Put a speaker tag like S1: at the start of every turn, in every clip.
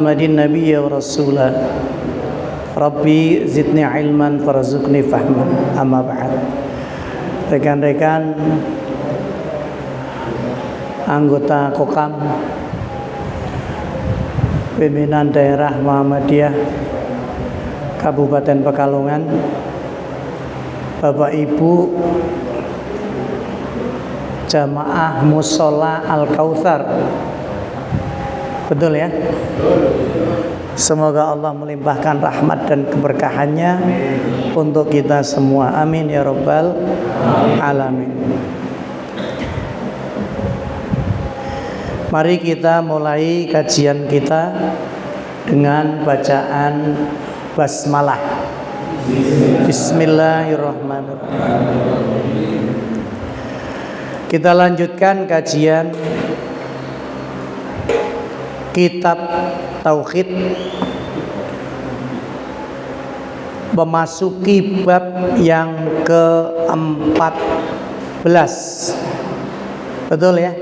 S1: Muhammadin nabiyya wa rasulah. Rabbi zidni ilman farzuqni fahman. Amma ba'd. Rekan-rekan anggota Kokam pimpinan daerah Muhammadiyah Kabupaten Pekalongan, Bapak Ibu jamaah Mushola Al-Kautsar. Betul ya? Semoga Allah melimpahkan rahmat dan keberkahannya untuk kita semua. Amin ya rabbal alamin. Mari kita mulai kajian kita dengan bacaan basmalah. Bismillahirrahmanirrahim. Kita lanjutkan kajian Kitab Tauhid, memasuki bab yang ke-14. Betul ya?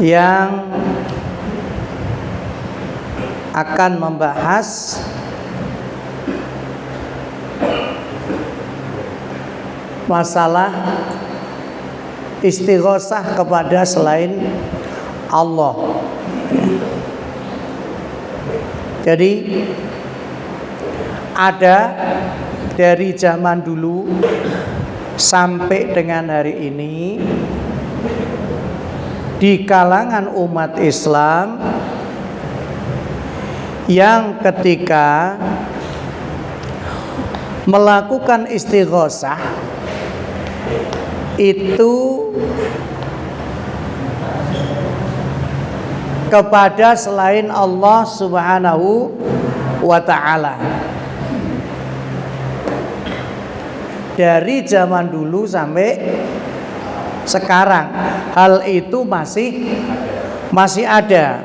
S1: Yang akan membahas masalah istighosah kepada selain Allah. Jadi ada dari zaman dulu sampai dengan hari ini di kalangan umat Islam yang ketika melakukan istighosah itu kepada selain Allah Subhanahu wa ta'ala. Dari zaman dulu sampai sekarang hal itu masih ada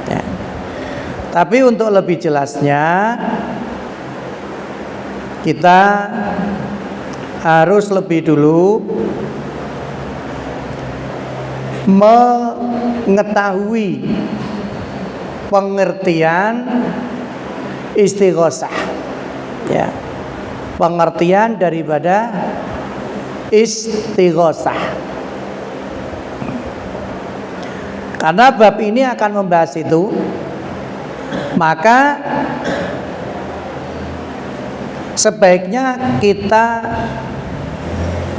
S1: ya. Tapi untuk lebih jelasnya kita harus lebih dulu mengetahui pengertian istighosah ya, pengertian daripada istighosah, karena bab ini akan membahas itu. Maka sebaiknya kita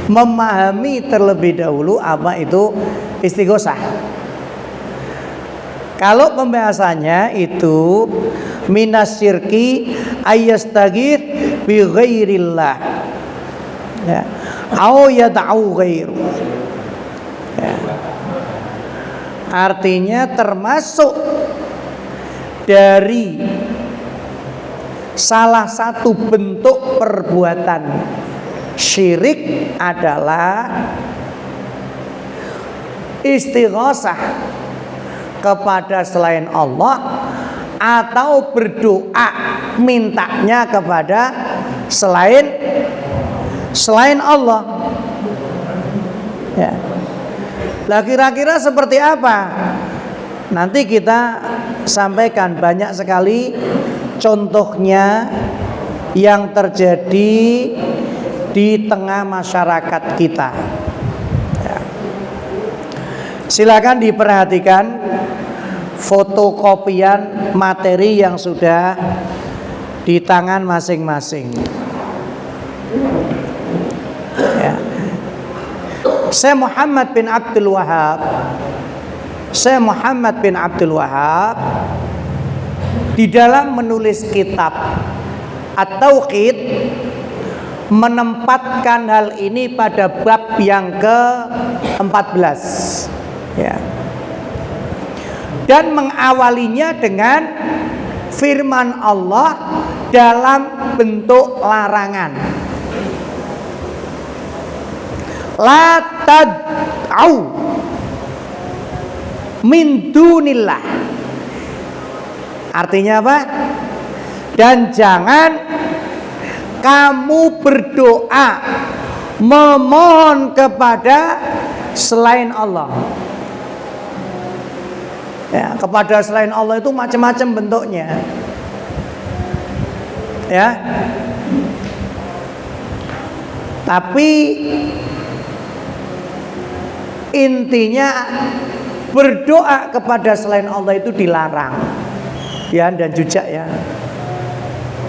S1: memahami terlebih dahulu apa itu istighosah. Kalau pembahasannya itu minas syirki ayyastaghits bi ghairillah ya, au yad'u ghairu ya. Artinya termasuk dari salah satu bentuk perbuatan syirik adalah istighosah kepada selain Allah atau berdoa mintanya kepada selain Allah ya. Lah kira-kira seperti apa? Nanti kita sampaikan banyak sekali contohnya yang terjadi di tengah masyarakat kita ya. Silakan diperhatikan fotokopian materi yang sudah di tangan masing-masing ya. Syekh Muhammad bin Abdul Wahhab di dalam menulis kitab At-Tauhid menempatkan hal ini pada bab yang ke-14 ya. Dan mengawalinya dengan firman Allah dalam bentuk larangan. La tad'u min dunillah. Artinya apa? Dan jangan kamu berdoa memohon kepada selain Allah. Ya, kepada selain Allah itu macam-macam bentuknya. Ya. Tapi intinya berdoa kepada selain Allah itu dilarang. Ya, dan juga ya.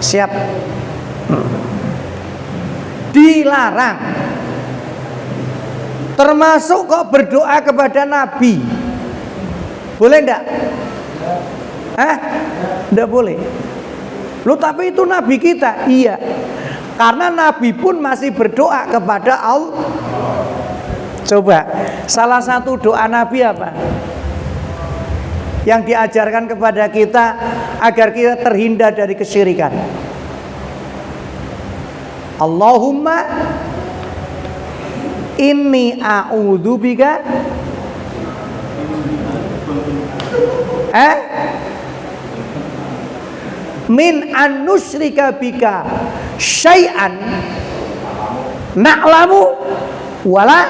S1: Siap. Dilarang. Termasuk kok berdoa kepada Nabi. Boleh enggak? Enggak boleh. Loh, tapi itu Nabi kita. Iya. Karena Nabi pun masih berdoa kepada Allah. Coba, salah satu doa Nabi apa? Yang diajarkan kepada kita agar kita terhindar dari kesyirikan. Allahumma inni a'udzubika min an nusyrika bika syai'an na'lamu wala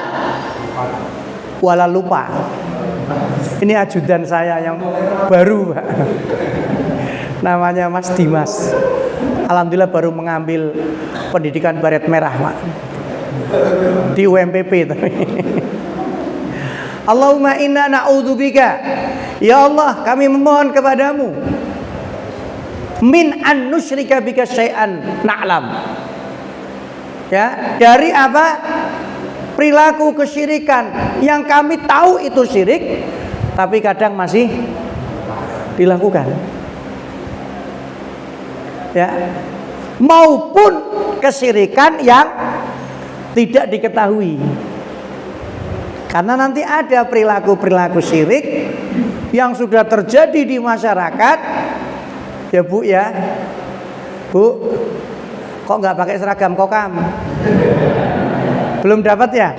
S1: lupa. Ini ajudan saya yang baru, Pak. Namanya Mas Dimas. Alhamdulillah baru mengambil pendidikan baret merah, Pak. Di UMPP tapi. Allahumma inna na'udzubika. Ya Allah, kami memohon kepadamu min an nusyrika bika syai'an na'lam. Ya, dari apa? Perilaku kesyirikan yang kami tahu itu syirik, tapi kadang masih dilakukan. Ya, maupun kesyirikan yang tidak diketahui. Karena nanti ada perilaku-perilaku syirik yang sudah terjadi di masyarakat. Ya Bu ya, Bu, kok nggak pakai seragam kokam? Belum dapat ya?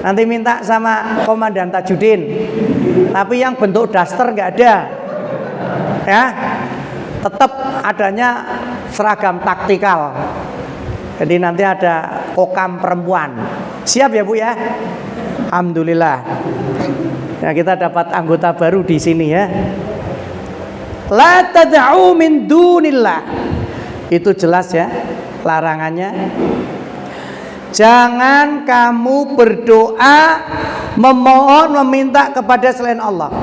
S1: Nanti minta sama Komandan Tajudin. Tapi yang bentuk daster nggak ada. Ya, tetap adanya seragam taktikal. Jadi nanti ada kokam perempuan. Siap ya Bu ya? Alhamdulillah. Ya, kita dapat anggota baru di sini ya. La tad'u min dunillah. Itu jelas ya larangannya. Jangan kamu berdoa memohon meminta kepada selain Allah.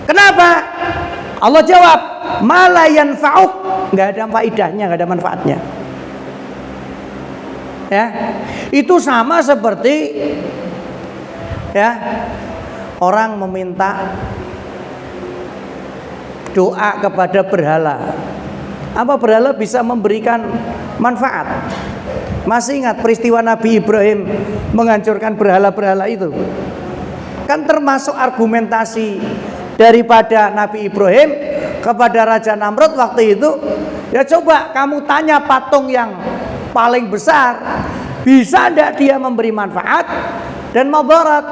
S1: Kenapa? Allah jawab, "Ma la yanfa'uk." Enggak ada faedahnya, enggak ada manfaatnya. Ya. Itu sama seperti ya orang meminta doa kepada berhala. Apa berhala bisa memberikan manfaat? Masih ingat peristiwa Nabi Ibrahim menghancurkan berhala-berhala itu? Kan termasuk argumentasi daripada Nabi Ibrahim kepada Raja Namrud waktu itu. Ya coba kamu tanya patung yang paling besar, bisa tidak dia memberi manfaat dan mudarat?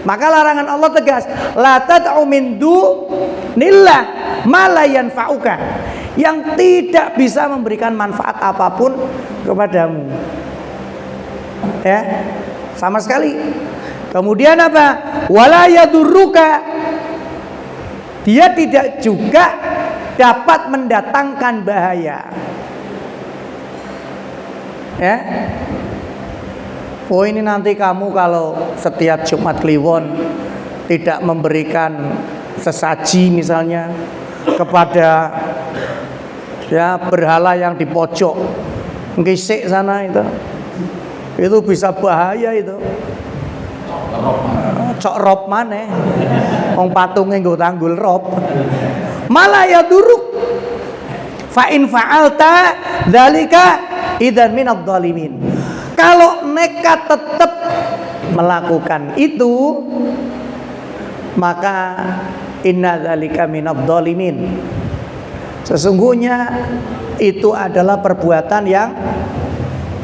S1: Maka larangan Allah tegas, la tad'u min dunillah ma la yanfa'uka, yang tidak bisa memberikan manfaat apapun kepadamu. Ya, sama sekali. Kemudian apa? Wala yadurruka, dia tidak juga dapat mendatangkan bahaya. Ya. Oh, ini nanti kamu kalau setiap Jumat Kliwon tidak memberikan sesaji misalnya kepada ya berhala yang di pojok ngisik sana itu bisa bahaya itu. Cok rob maneh wong patunge nggo tanggul rob. Malah ya duruk. Fa in fa'alta dzalika idzan minadh dhalimin. Kalau nekat tetap melakukan itu, maka inna dzalika minadh dhalimin. Sesungguhnya itu adalah perbuatan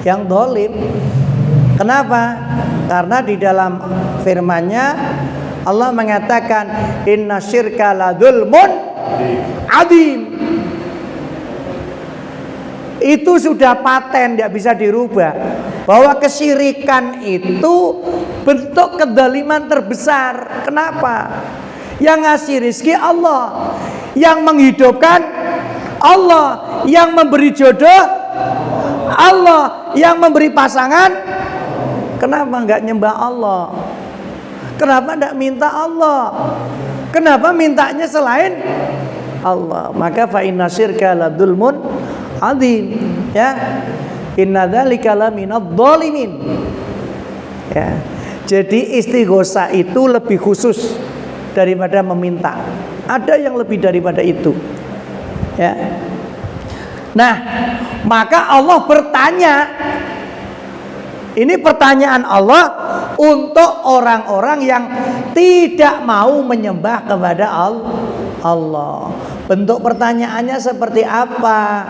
S1: yang zalim. Kenapa? Karena di dalam firman-Nya Allah mengatakan inna syirka la dzulmun adzim. Itu sudah paten, tidak bisa dirubah, bahwa kesyirikan itu bentuk kedzaliman terbesar. Kenapa? Yang ngasih rizki Allah, yang menghidupkan Allah, yang memberi jodoh Allah, yang memberi pasangan. Kenapa nggak nyembah Allah? Kenapa nggak minta Allah? Kenapa mintanya selain Allah? Maka fa inna syirka la dzulmun adzim, ya. Inna dzalika la minadh dhalimin. Ya. Jadi istighosah itu lebih khusus daripada meminta. Ada yang lebih daripada itu. Ya. Nah, maka Allah bertanya. Ini pertanyaan Allah untuk orang-orang yang tidak mau menyembah kepada Allah. Bentuk pertanyaannya seperti apa?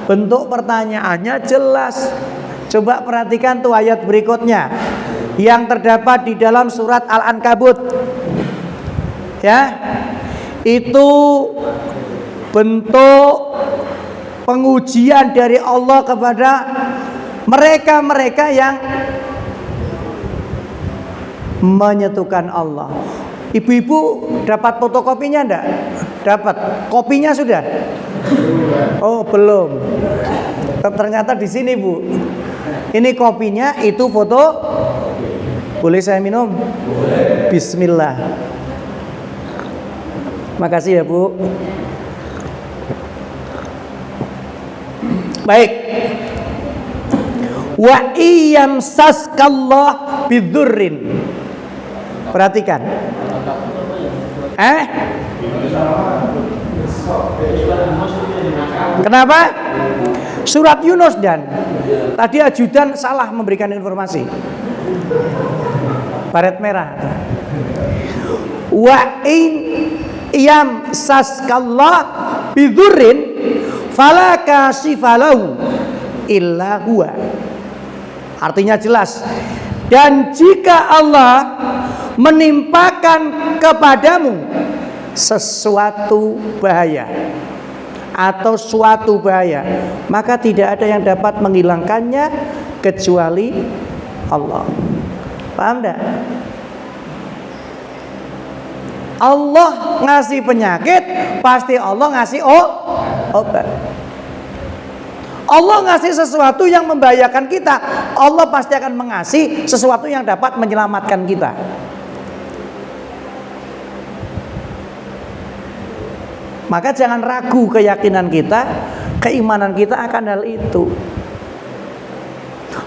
S1: Bentuk pertanyaannya jelas. Coba perhatikan tuh ayat berikutnya yang terdapat di dalam surat Al-Ankabut. Ya. Itu bentuk pengujian dari Allah kepada mereka-mereka yang menyetukan Allah. Ibu-ibu dapat fotokopinya enggak? Dapat. Kopinya sudah? Oh, belum. Ternyata di sini, Bu. Ini kopinya, itu foto. Boleh saya minum? Boleh. Bismillah. Makasih ya, Bu. Baik. Wa iyam saskallah bidzurrin. Perhatikan. Kenapa? Surat Yunus dan tadi ajudan salah memberikan informasi. Baret merah. Wa iyam saskallah bidzurrin fala kashifalahu illa huwa. Artinya jelas. Dan jika Allah menimpakan kepadamu sesuatu bahaya atau suatu bahaya, maka tidak ada yang dapat menghilangkannya kecuali Allah. Paham enggak? Allah ngasih penyakit, pasti Allah ngasih obat. Allah ngasih sesuatu yang membahayakan kita, Allah pasti akan mengasih sesuatu yang dapat menyelamatkan kita. Maka jangan ragu keyakinan kita, keimanan kita akan hal itu.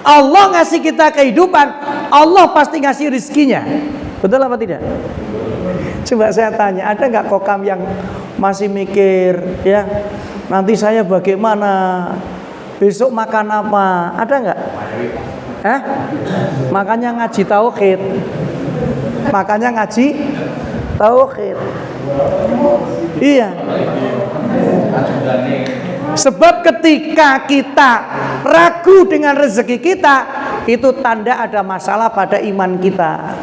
S1: Allah ngasih kita kehidupan, Allah pasti ngasih rizkinya. Betul apa tidak? Coba saya tanya, ada nggak kokam yang masih mikir, ya nanti saya bagaimana, besok makan apa? Ada nggak? Makanya ngaji tauhid. Makanya ngaji tauhid. Iya. Sebab ketika kita ragu dengan rezeki kita, itu tanda ada masalah pada iman kita.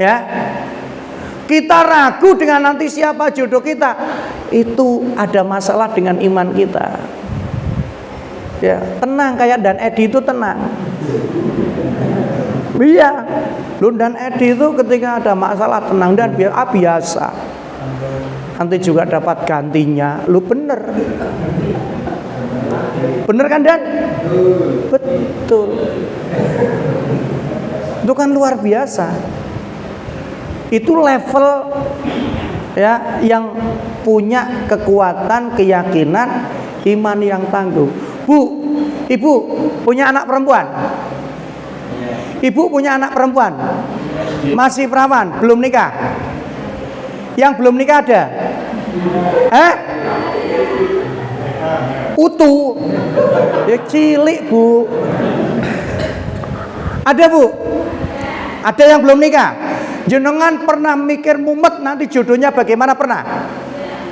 S1: Ya. Kita ragu dengan nanti siapa jodoh kita, itu ada masalah dengan iman kita. Ya, tenang, kayak Dan Edi itu tenang. Iya, lu Dan Edi itu ketika ada masalah tenang dan biasa. Nanti juga dapat gantinya. Lu bener. Bener kan Dan? Betul. Itu kan luar biasa. Itu level ya yang punya kekuatan, keyakinan, iman yang tangguh. Bu, ibu punya anak perempuan? Ibu punya anak perempuan? Masih perawan, belum nikah? Yang belum nikah ada? Utuh. Ya cilik, Bu. Ada, Bu? Ada yang belum nikah? Jenengan pernah mikir mumet nanti jodohnya bagaimana, pernah?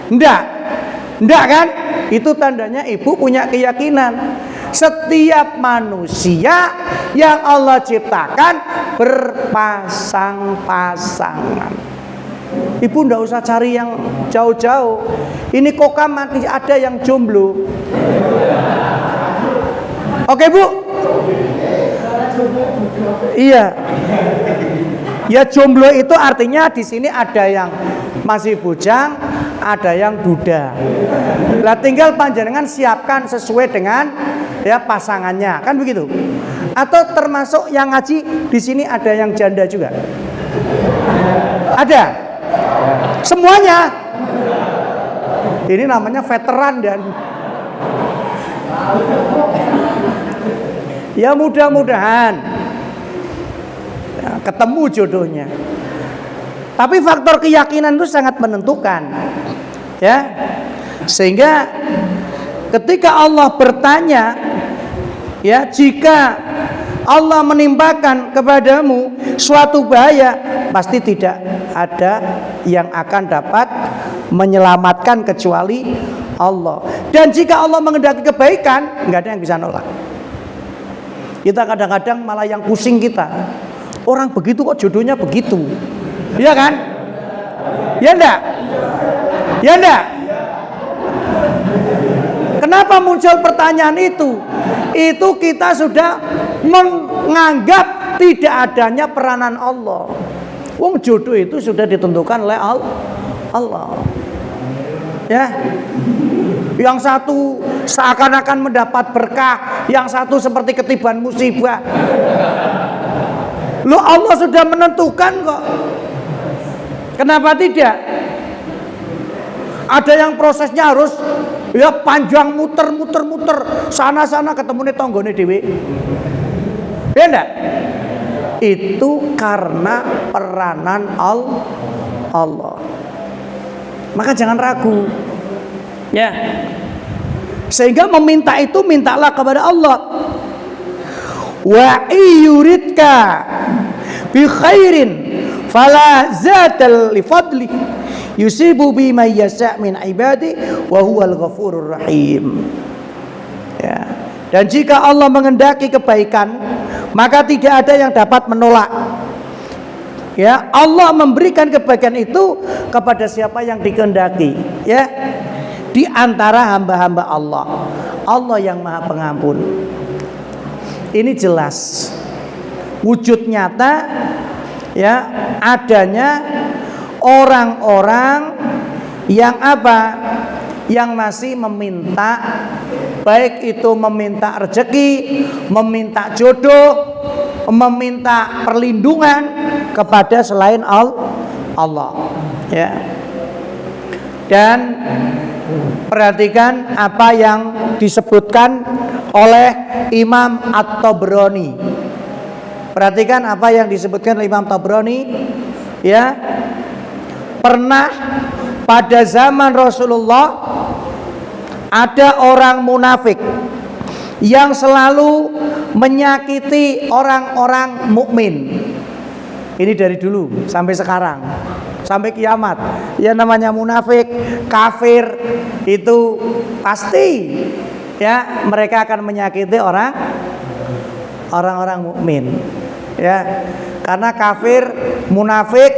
S1: Enggak kan? Itu tandanya ibu punya keyakinan. Setiap manusia yang Allah ciptakan berpasang-pasangan. Ibu enggak usah cari yang jauh-jauh. Ini kokam nanti ada yang jomblo. Oke, Bu? Iya. Ya jomblo itu artinya di sini ada yang masih bujang, ada yang duda. Lah tinggal panjenengan siapkan sesuai dengan ya pasangannya, kan begitu. Atau termasuk yang ngaji di sini ada yang janda juga. Ada. Semuanya. Ini namanya veteran dan ya mudah-mudahan ya, ketemu jodohnya. Tapi faktor keyakinan itu sangat menentukan, ya. Sehingga ketika Allah bertanya, ya, jika Allah menimpakan kepadamu suatu bahaya, pasti tidak ada yang akan dapat menyelamatkan kecuali Allah. Dan jika Allah mengendaki kebaikan, nggak ada yang bisa nolak. Kita kadang-kadang malah yang pusing kita. Orang begitu kok jodohnya begitu. Iya kan? Ya enggak? Ya enggak? Kenapa muncul pertanyaan itu? Itu kita sudah menganggap tidak adanya peranan Allah. Wong jodoh itu sudah ditentukan oleh Allah. Ya. Yang satu seakan-akan mendapat berkah, yang satu seperti ketiban musibah. Loh, Allah sudah menentukan kok. Kenapa tidak? Ada yang prosesnya harus ya panjang muter sana ketemu nih tonggone dhewe. Ya enggak? Itu karena peranan Allah. Maka jangan ragu. Ya. Sehingga meminta itu mintalah kepada Allah. Wa iyuridka bi khairin fala zadal li fadli yusibu bima yasha' min ibadi wa huwal ghafurur rahim. Ya. Dan jika Allah mengendaki kebaikan, maka tidak ada yang dapat menolak. Ya, Allah memberikan kebaikan itu kepada siapa yang dikehendaki, ya. Di antara hamba-hamba Allah. Allah yang Maha Pengampun. Ini jelas wujud nyata, ya, adanya orang-orang yang apa? Yang masih meminta, baik itu meminta rezeki, meminta jodoh, meminta perlindungan kepada selain Allah, ya. Dan perhatikan apa yang disebutkan oleh Imam At-Tabrani. Perhatikan apa yang disebutkan oleh Imam Tabrani, ya. Pernah pada zaman Rasulullah ada orang munafik yang selalu menyakiti orang-orang mukmin. Ini dari dulu sampai sekarang, sampai kiamat. Ya namanya munafik, kafir itu pasti, ya, mereka akan menyakiti orang-orang mukmin. Ya, karena kafir, munafik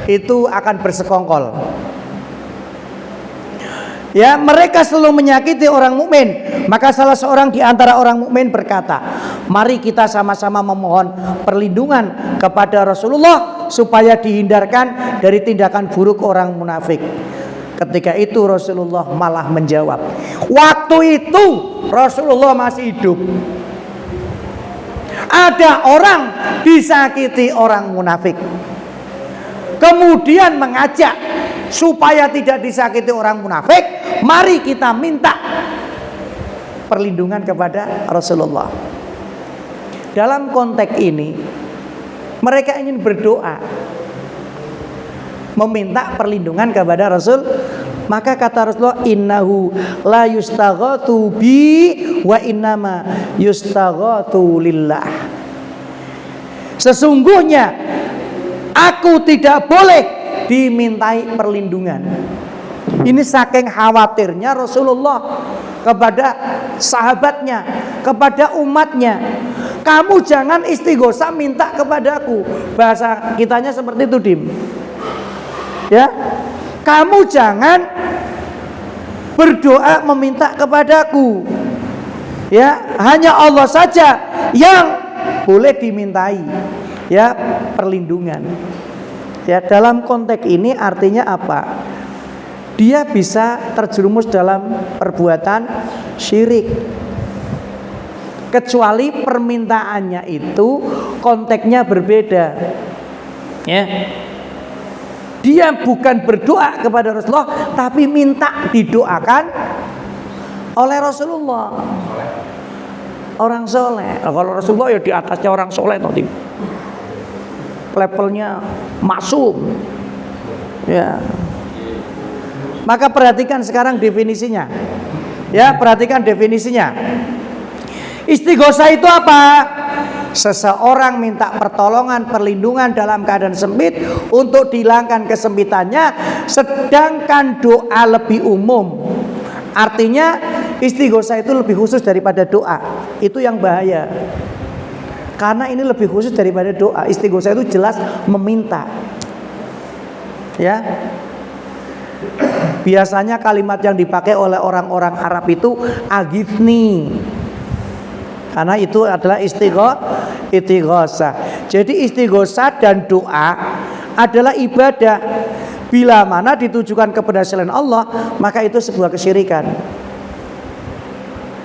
S1: itu akan bersekongkol. Ya, mereka selalu menyakiti orang mukmin. Maka salah seorang di antara orang mukmin berkata, "Mari kita sama-sama memohon perlindungan kepada Rasulullah supaya dihindarkan dari tindakan buruk orang munafik." Ketika itu Rasulullah malah menjawab. Waktu itu Rasulullah masih hidup. Ada orang disakiti orang munafik, kemudian mengajak supaya tidak disakiti orang munafik, mari kita minta perlindungan kepada Rasulullah. Dalam konteks ini mereka ingin berdoa meminta perlindungan kepada Rasul. Maka kata Rasulullah, innahu la yustaghatu bi wa innama yustaghatu lillah. Sesungguhnya aku tidak boleh dimintai perlindungan. Ini saking khawatirnya Rasulullah kepada sahabatnya, kepada umatnya. Kamu jangan istighosah minta kepadaku. Bahasa kitanya seperti itu, Dim. Ya, kamu jangan berdoa meminta kepadaku. Ya, hanya Allah saja yang boleh dimintai. ya perlindungan. Ya, dalam konteks ini artinya apa? Dia bisa terjerumus dalam perbuatan syirik. Kecuali permintaannya itu konteksnya berbeda. Ya. Dia bukan berdoa kepada Rasulullah, tapi minta didoakan oleh Rasulullah. Orang soleh. Nah, kalau Rasulullah ya di atasnya orang soleh nanti. Levelnya maksum. Ya. Maka perhatikan sekarang definisinya. Ya, perhatikan definisinya. Istighosah itu apa? Seseorang minta pertolongan, perlindungan dalam keadaan sempit untuk dihilangkan kesempitannya, sedangkan doa lebih umum. Artinya istighosah itu lebih khusus daripada doa. Itu yang bahaya. Karena ini lebih khusus daripada doa. Istighosah itu jelas meminta. Ya. Biasanya kalimat yang dipakai oleh orang-orang Arab itu aghithni. Karena itu adalah istighosah. Jadi istighosah dan doa adalah ibadah. Bila mana ditujukan kepada selain Allah, maka itu sebuah kesyirikan.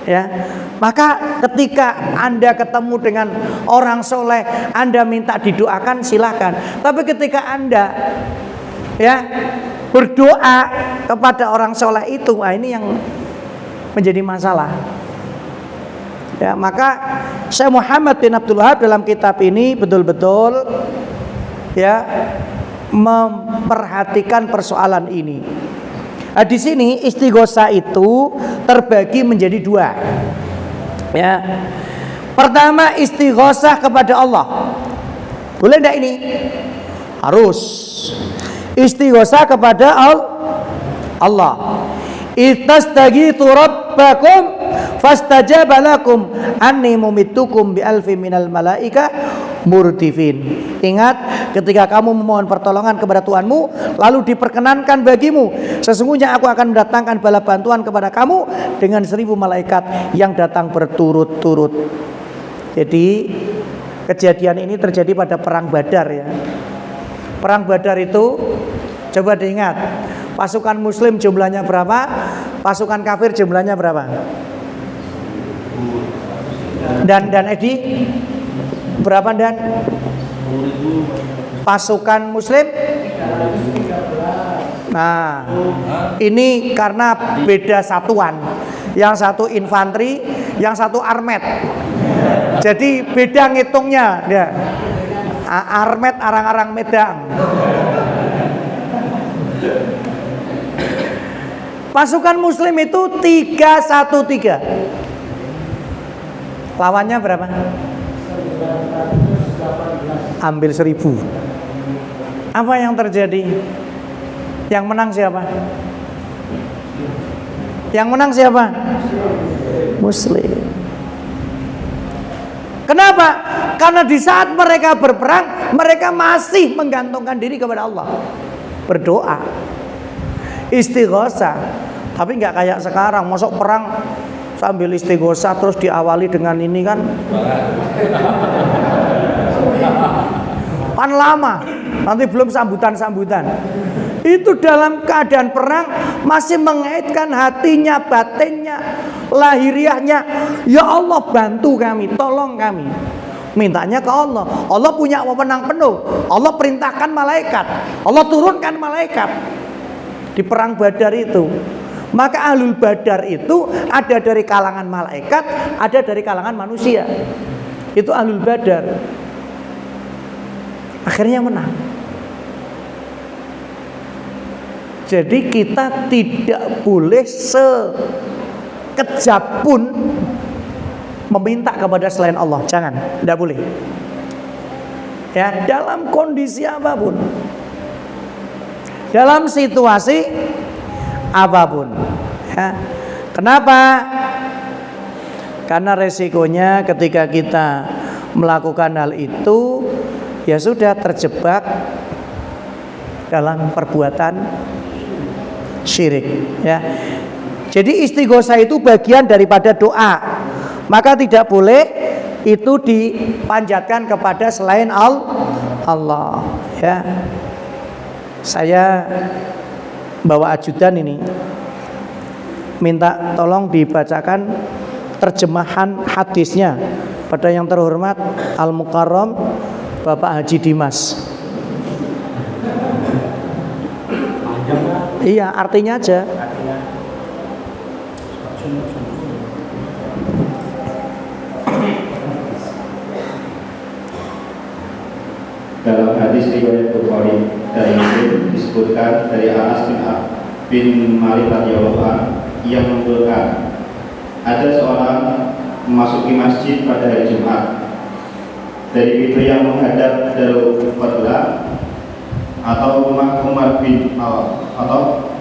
S1: Ya, maka ketika Anda ketemu dengan orang soleh, Anda minta didoakan, silakan. Tapi ketika Anda ya berdoa kepada orang soleh itu, ini yang menjadi masalah. Ya, maka Syekh Muhammad bin Abdul Wahab dalam kitab ini betul-betul ya memperhatikan persoalan ini. Nah, di sini istighosah itu terbagi menjadi dua. Ya. Pertama, istighosah kepada Allah. Boleh enggak ini? Harus. Istighosah kepada Allah. Itastaghiitsu rabbakum fastajaba lakum anni mumittukum bi alfi minal malaika murdifin. Ingat, ketika kamu memohon pertolongan kepada Tuhanmu, lalu diperkenankan bagimu, sesungguhnya aku akan mendatangkan bala bantuan kepada kamu dengan 1000 malaikat yang datang berturut-turut. Jadi kejadian ini terjadi pada perang Badar ya. Perang Badar itu coba diingat, pasukan muslim jumlahnya berapa? Pasukan kafir jumlahnya berapa? Dan Edi berapa dan? Pasukan muslim? Nah, ini karena beda satuan. Yang satu infanteri, yang satu armet. Jadi beda ngitungnya ya. Armet arang-arang medang. Pasukan muslim itu 313. Lawannya berapa? Ambil 1000. Apa yang terjadi? Yang menang siapa? Yang menang siapa? Muslim. Kenapa? Karena di saat mereka berperang, mereka masih menggantungkan diri kepada Allah, berdoa, istighosah. Tapi nggak kayak sekarang, masuk perang sambil istighosah terus diawali dengan ini kan lama, nanti belum sambutan-sambutan. Itu dalam keadaan perang masih mengaitkan hatinya, batinnya, lahiriahnya. Ya Allah, bantu kami, tolong kami. Mintanya ke Allah. Allah punya wewenang penuh. Allah perintahkan malaikat, Allah turunkan malaikat di perang Badar itu. Maka ahlul Badar itu ada dari kalangan malaikat, ada dari kalangan manusia. Itu ahlul Badar. Akhirnya menang. Jadi kita tidak boleh sekejap pun meminta kepada selain Allah. Jangan, tidak boleh. Ya, dalam kondisi apapun, dalam situasi apapun. Ya. Kenapa? Karena resikonya ketika kita melakukan hal itu, ya sudah terjebak dalam perbuatan syirik. Ya. Jadi istighosah itu bagian daripada doa. Maka tidak boleh itu dipanjatkan kepada selain Allah. Ya, saya bawa ajudan ini, minta tolong dibacakan terjemahan hadisnya pada yang terhormat Al-Mukarram Bapak Haji Dimas. Iya, artinya aja.
S2: Dalam hadis riwayat Bukhari dari Muslim disebutkan dari Anas bin Malik radhiyallahu anhu yang menuturkan, ada seorang memasuki masjid pada hari Jumat dari pintu yang menghadap Darul Fadlah atau rumah Umar bin atau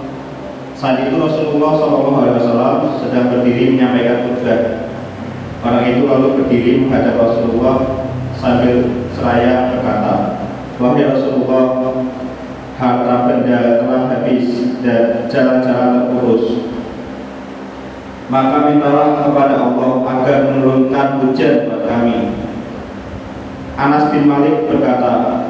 S2: saat itu Rasulullah SAW sedang berdiri menyampaikan khutbah. Orang itu lalu berdiri menghadap Rasulullah sambil seraya berkata, wahai Rasulullah, harta benda telah habis dan jalan-jalan terputus. Maka mintalah kepada Allah agar menurunkan hujan buat kami. Anas bin Malik berkata,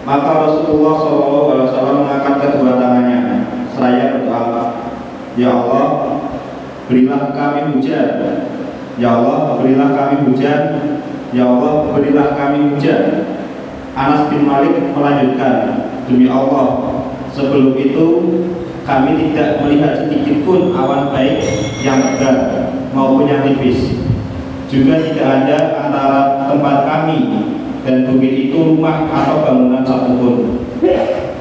S2: maka Rasulullah SAW mengangkat kedua tangannya seraya berdoa, ya Allah, berilah kami hujan. Ya Allah, berilah kami hujan. Ya Allah, berilah kami hujan. Anas bin Malik melanjutkan, demi Allah, sebelum itu kami tidak melihat sedikit pun awan baik yang tebal maupun yang tipis. Juga tidak ada antara tempat kami dan bukit itu rumah atau bangunan satupun.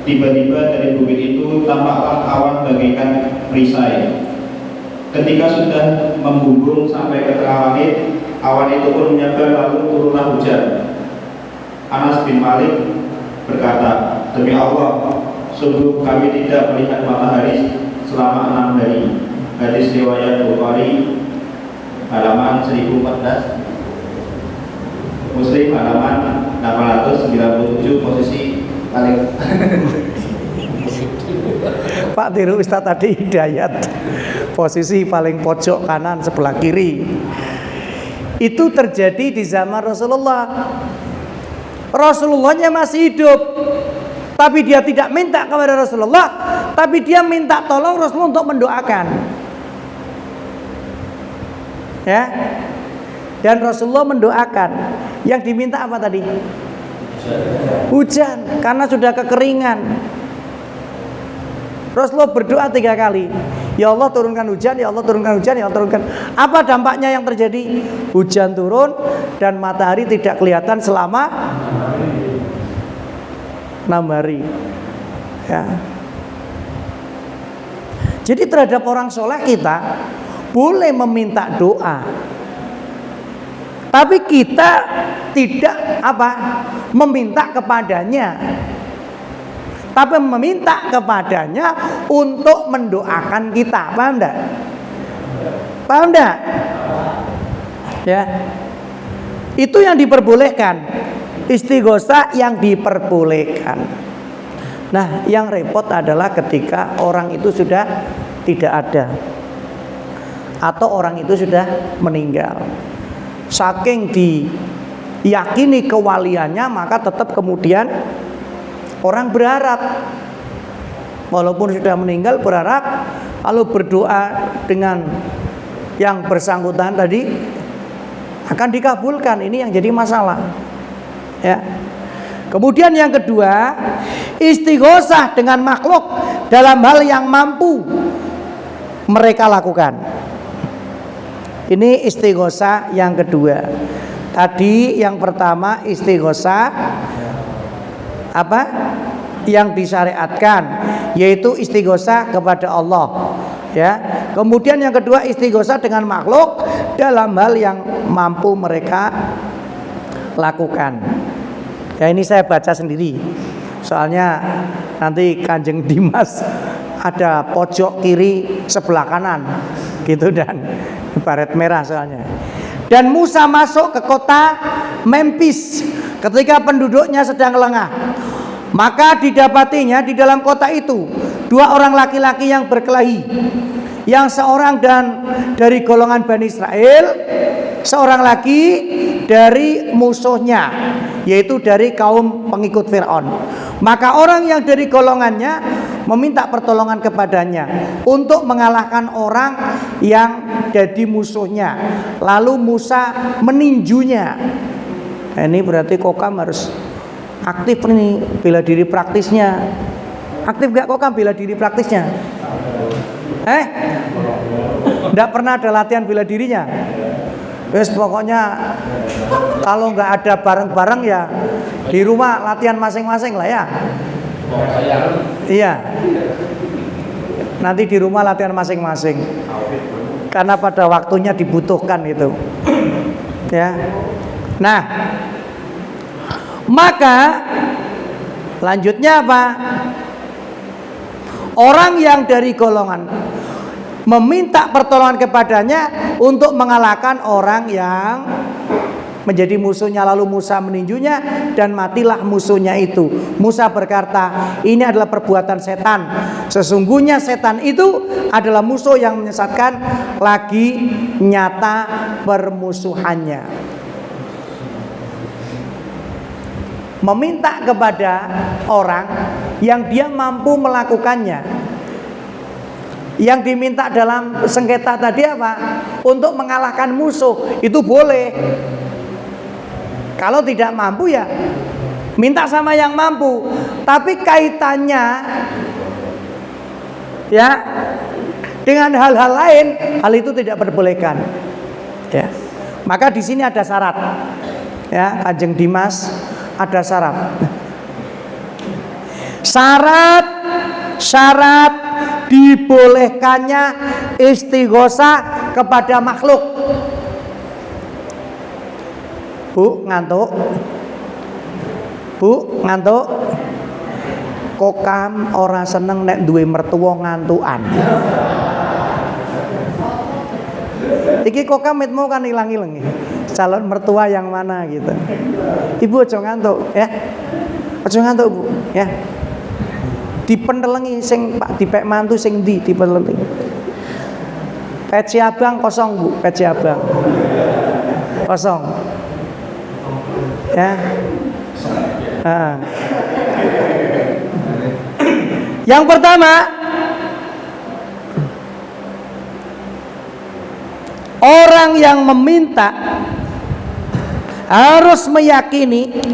S2: Tiba-tiba dari bukit itu tampaklah awan bagaikan perisai. Ketika sudah membumbung sampai ke tengah langit, awan itu pun menyebar lalu turunlah hujan. Anas bin Malik berkata, demi Allah, sungguh kami tidak melihat matahari selama 6 hari. Hadis riwayat Bukhari halaman 1014, Muslim halaman 897, posisi paling
S1: Pak Tiru Ustadz tadi Hidayat, posisi paling pojok kanan sebelah kiri. Itu terjadi di zaman Rasulullah. Rasulullahnya masih hidup, tapi dia tidak minta kepada Rasulullah, tapi dia minta tolong Rasulullah untuk mendoakan. Ya, dan Rasulullah mendoakan. Yang diminta apa tadi? Hujan, karena sudah kekeringan. Rasulullah berdoa 3 kali. Ya Allah turunkan hujan, ya Allah turunkan hujan, ya Allah turunkan. Apa dampaknya yang terjadi? Hujan turun dan matahari tidak kelihatan selama 6 hari. Ya. Jadi terhadap orang soleh kita boleh meminta doa, tapi kita tidak meminta kepadanya, tapi meminta kepadanya untuk mendoakan kita. Paham enggak? Paham enggak? Ya. Itu yang diperbolehkan. Istighosah yang diperbolehkan. Nah, yang repot adalah ketika orang itu sudah tidak ada atau orang itu sudah meninggal. Saking diyakini kewaliannya, maka tetap kemudian orang berharap, walaupun sudah meninggal, berharap kalau berdoa dengan yang bersangkutan tadi akan dikabulkan. Ini yang jadi masalah. Ya. Kemudian yang kedua, istighosah dengan makhluk dalam hal yang mampu mereka lakukan. Ini istighosah yang kedua. Tadi yang pertama istighosah apa? Yang disyariatkan, yaitu istighosah kepada Allah. Ya. Kemudian yang kedua istighosah dengan makhluk dalam hal yang mampu mereka lakukan. Ya, ini saya baca sendiri. Soalnya nanti Kanjeng Dimas ada pojok kiri sebelah kanan gitu, dan baret merah soalnya. Dan Musa masuk ke kota Memphis ketika penduduknya sedang lengah. Maka didapatinya di dalam kota itu 2 orang laki-laki yang berkelahi. yang seorang dari golongan Bani Israel, seorang lagi dari musuhnya, yaitu dari kaum pengikut Fir'aun. Maka orang yang dari golongannya meminta pertolongan kepadanya untuk mengalahkan orang yang jadi musuhnya. Lalu Musa meninjunya. Nah, ini berarti Kokam harus aktif nih bela diri praktisnya. Aktif gak Kokam bela diri praktisnya? Nggak pernah ada latihan bela dirinya? Wes pokoknya kalau nggak ada bareng-bareng ya di rumah latihan masing-masing lah ya. Iya. Nanti di rumah latihan masing-masing. Karena pada waktunya dibutuhkan itu. Ya. Nah, maka lanjutnya apa? Orang yang dari golongan meminta pertolongan kepadanya untuk mengalahkan orang yang menjadi musuhnya. Lalu Musa meninjunya dan matilah musuhnya itu. Musa berkata, ini adalah perbuatan setan. Sesungguhnya setan itu adalah musuh yang menyesatkan, lagi nyata permusuhannya. Meminta kepada orang yang dia mampu melakukannya. Yang diminta dalam sengketa tadi apa? Untuk mengalahkan musuh, itu boleh. Kalau tidak mampu ya minta sama yang mampu. Tapi kaitannya ya dengan hal-hal lain, hal itu tidak diperbolehkan. Ya. Maka di sini ada syarat. Ya, Kanjeng Dimas ada syarat. Syarat dibolehkannya istighosah kepada makhluk. Bu, ngantuk. Kokam ora seneng nek duwe mertua ngantukan. Iki Kokam mitmu kan ilang-ilang. Calon mertua yang mana gitu. Ibu aja ngantuk ya. Aja ngantuk, Bu, ya. Dipentelengi sing Pak dipek mantu sing ndi dipentelengi. Peci abang kosong, Bu, peci abang. Kosong. Ya. Yang pertama, orang yang meminta harus meyakini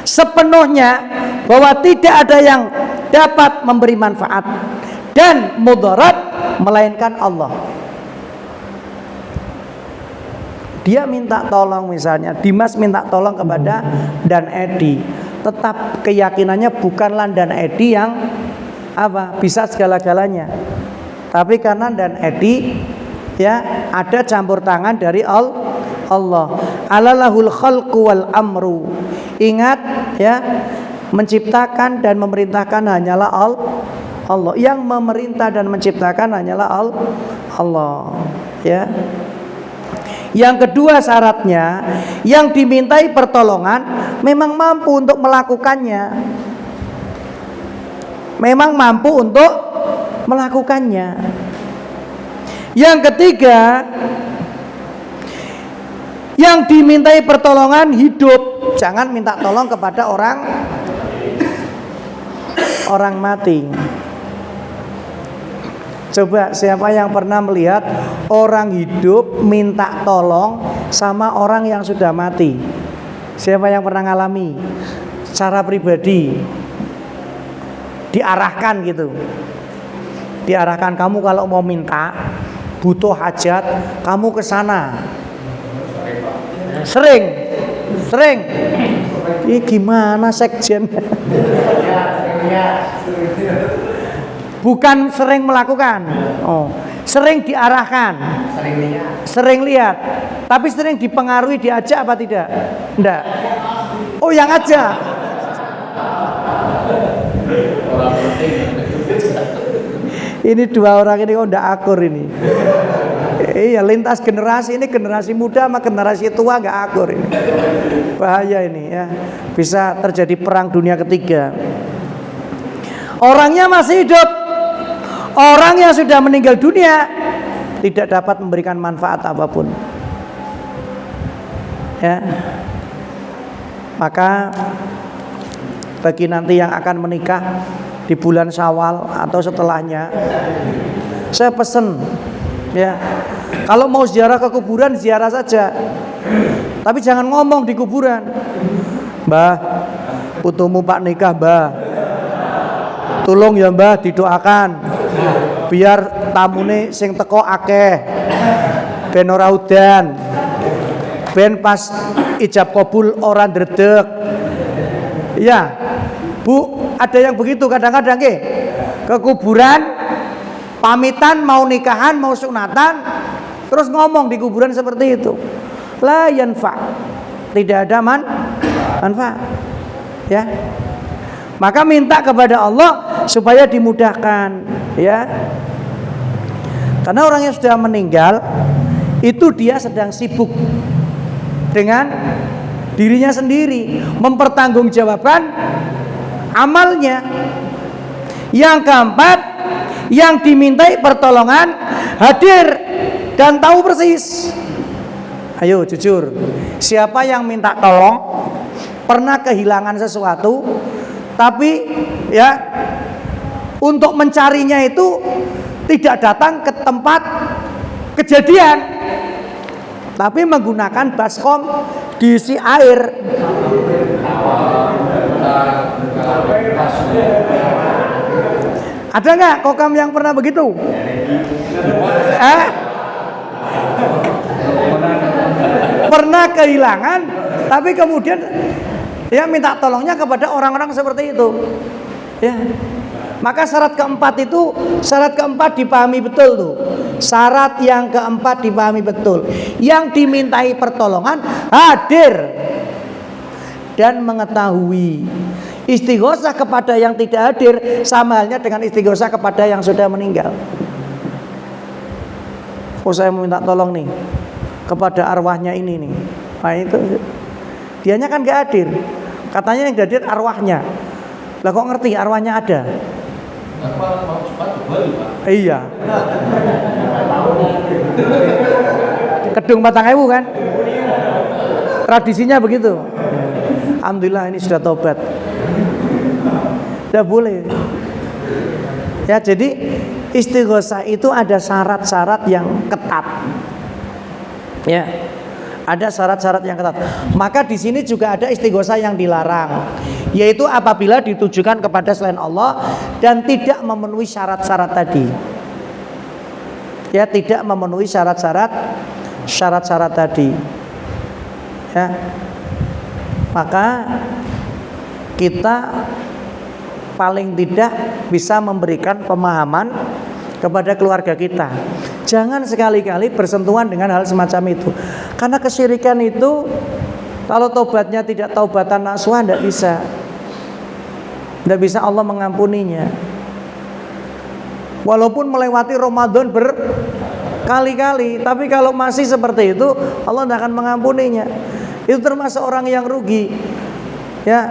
S1: sepenuhnya bahwa tidak ada yang dapat memberi manfaat dan mudarat melainkan Allah. Dia minta tolong, misalnya Dimas minta tolong kepada Dan Edi, tetap keyakinannya bukanlah Dan Edi yang bisa segala-galanya, tapi karena Dan Edi ya ada campur tangan dari Allah. Alalahul khalqu wal amru. Ingat ya, menciptakan dan memerintahkan hanyalah Allah. Yang memerintah dan menciptakan hanyalah Allah. Ya. Yang kedua syaratnya, yang dimintai pertolongan memang mampu untuk melakukannya. Memang mampu untuk melakukannya. Yang ketiga, yang dimintai pertolongan hidup. Jangan minta tolong kepada orang mati. Coba siapa yang pernah melihat orang hidup minta tolong sama orang yang sudah mati? Siapa yang pernah ngalami secara pribadi? Diarahkan gitu. Diarahkan, kamu kalau mau minta, butuh hajat, kamu ke sana. Sering. Ini gimana sekjen? Bukan sering melakukan. Sering diarahkan. Sering lihat. Tapi sering dipengaruhi, diajak apa tidak? Enggak. Oh, yang ajak. Ini dua orang ini kok enggak akur ini. Iya, lintas generasi ini, generasi muda sama generasi tua enggak akur ini. Bahaya ini ya. Bisa terjadi perang dunia ketiga. Orangnya masih hidup. Orang yang sudah meninggal dunia tidak dapat memberikan manfaat apapun. Ya. Maka bagi nanti yang akan menikah di bulan Syawal atau setelahnya, saya pesen ya, kalau mau ziarah ke kuburan ziarah saja, tapi jangan ngomong di kuburan. Mbah, putumu Pak nikah, Mbah. Tolong ya Mbah didoakan biar tamune sing teko akeh, ben ora udan, ben pas ijab kabul ora ndredeg. Ya, Bu, ada yang begitu kadang-kadang ke kuburan, pamitan mau nikahan, mau sunatan, terus ngomong di kuburan seperti itu. La yanfa, tidak ada manfaat. Ya. Maka minta kepada Allah supaya dimudahkan, ya. Karena orang yang sudah meninggal itu dia sedang sibuk dengan dirinya sendiri, mempertanggungjawabkan amalnya. Yang keempat, yang dimintai pertolongan hadir dan tahu persis. Ayo jujur, siapa yang minta tolong pernah kehilangan sesuatu, tapi ya untuk mencarinya itu tidak datang ke tempat kejadian, tapi menggunakan baskom diisi air. Ada nggak kokam yang pernah begitu? Pernah kehilangan, tapi kemudian ya minta tolongnya kepada orang-orang seperti itu. Ya. Maka syarat keempat dipahami betul tuh. Syarat yang keempat dipahami betul. Yang dimintai pertolongan hadir dan mengetahui. Istighosah kepada yang tidak hadir sama halnya dengan istighosah kepada yang sudah meninggal. Oh, saya mau minta tolong nih kepada arwahnya ini nih. Nah itu dianya kan gak hadir. Katanya yang hadir arwahnya. Lah kok ngerti arwahnya ada? Iya. Kedung 4.000 kan? Tradisinya begitu. Alhamdulillah ini sudah tobat. Tidak boleh. Ya, jadi istighosah itu ada syarat-syarat yang ketat. Ya. Ada syarat-syarat yang ketat. Maka di sini juga ada istighosah yang dilarang, yaitu apabila ditujukan kepada selain Allah dan tidak memenuhi syarat-syarat tadi. Ya, tidak memenuhi syarat-syarat tadi. Ya. Maka kita paling tidak bisa memberikan pemahaman kepada keluarga kita. Jangan sekali-kali bersentuhan dengan hal semacam itu. Karena kesyirikan itu kalau tobatnya tidak taubatan nasuha tidak bisa. Tidak bisa Allah mengampuninya. Walaupun melewati Ramadan berkali-kali, tapi kalau masih seperti itu Allah tidak akan mengampuninya. Itu termasuk orang yang rugi. Ya,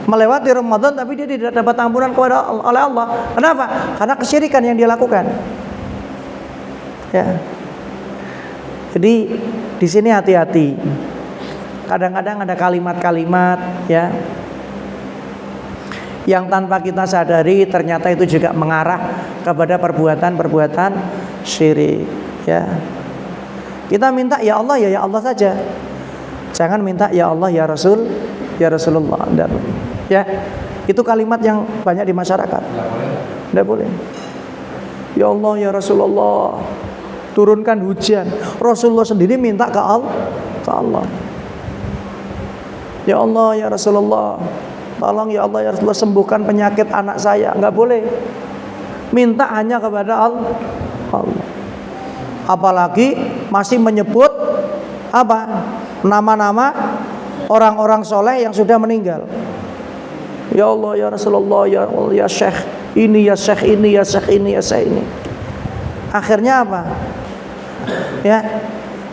S1: melewati Ramadan tapi dia tidak dapat ampunan oleh Allah. Kenapa? Karena kesyirikan yang dia lakukan. Ya. Jadi di sini hati-hati. Kadang-kadang ada kalimat-kalimat ya yang tanpa kita sadari ternyata itu juga mengarah kepada perbuatan-perbuatan syirik. Ya. Kita minta ya Allah ya Allah saja. Jangan minta ya Allah ya Rasul ya Rasulullah. Ya, itu kalimat yang banyak di masyarakat. Tidak boleh. Ya Allah ya Rasulullah, turunkan hujan. Rasulullah sendiri minta ke Allah. Ya Allah ya Rasulullah, tolong ya Allah ya Rasulullah sembuhkan penyakit anak saya. Enggak boleh. Minta hanya kepada Allah. Apalagi masih menyebut apa? Nama-nama orang-orang soleh yang sudah meninggal. Ya Allah ya Rasulullah ya Allah ya Syekh ini ya Syekh ini ya Syekh ini ya Syekh ini. Akhirnya apa? Ya,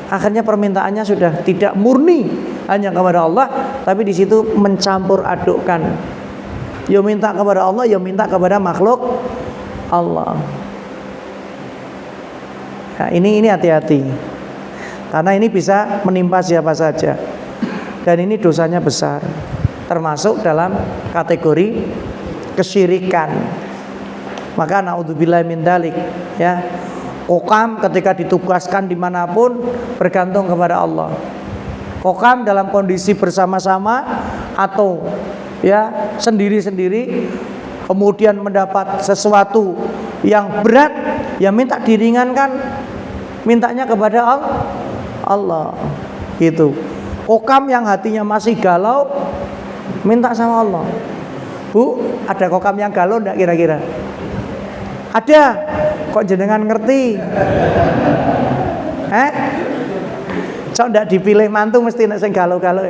S1: akhirnya permintaannya sudah tidak murni hanya kepada Allah, tapi di situ mencampur adukkan. Ya minta kepada Allah, ya minta kepada makhluk Allah. Nah, ini hati-hati. Karena ini bisa menimpa siapa saja. Dan ini dosanya besar. Termasuk dalam kategori kesyirikan. Maka naudzubillah min dzalik, ya. Kokam ketika ditugaskan dimanapun bergantung kepada Allah. Kokam dalam kondisi bersama-sama atau ya sendiri-sendiri, kemudian mendapat sesuatu yang berat, ya minta diringankan, mintanya kepada Allah, gitu. Kokam yang hatinya masih galau, minta sama Allah. Bu, ada kokam yang galau enggak kira-kira? Ada. Kok jenengan ngerti? Kok enggak dipilih mantu mesti nek sing galau-galau.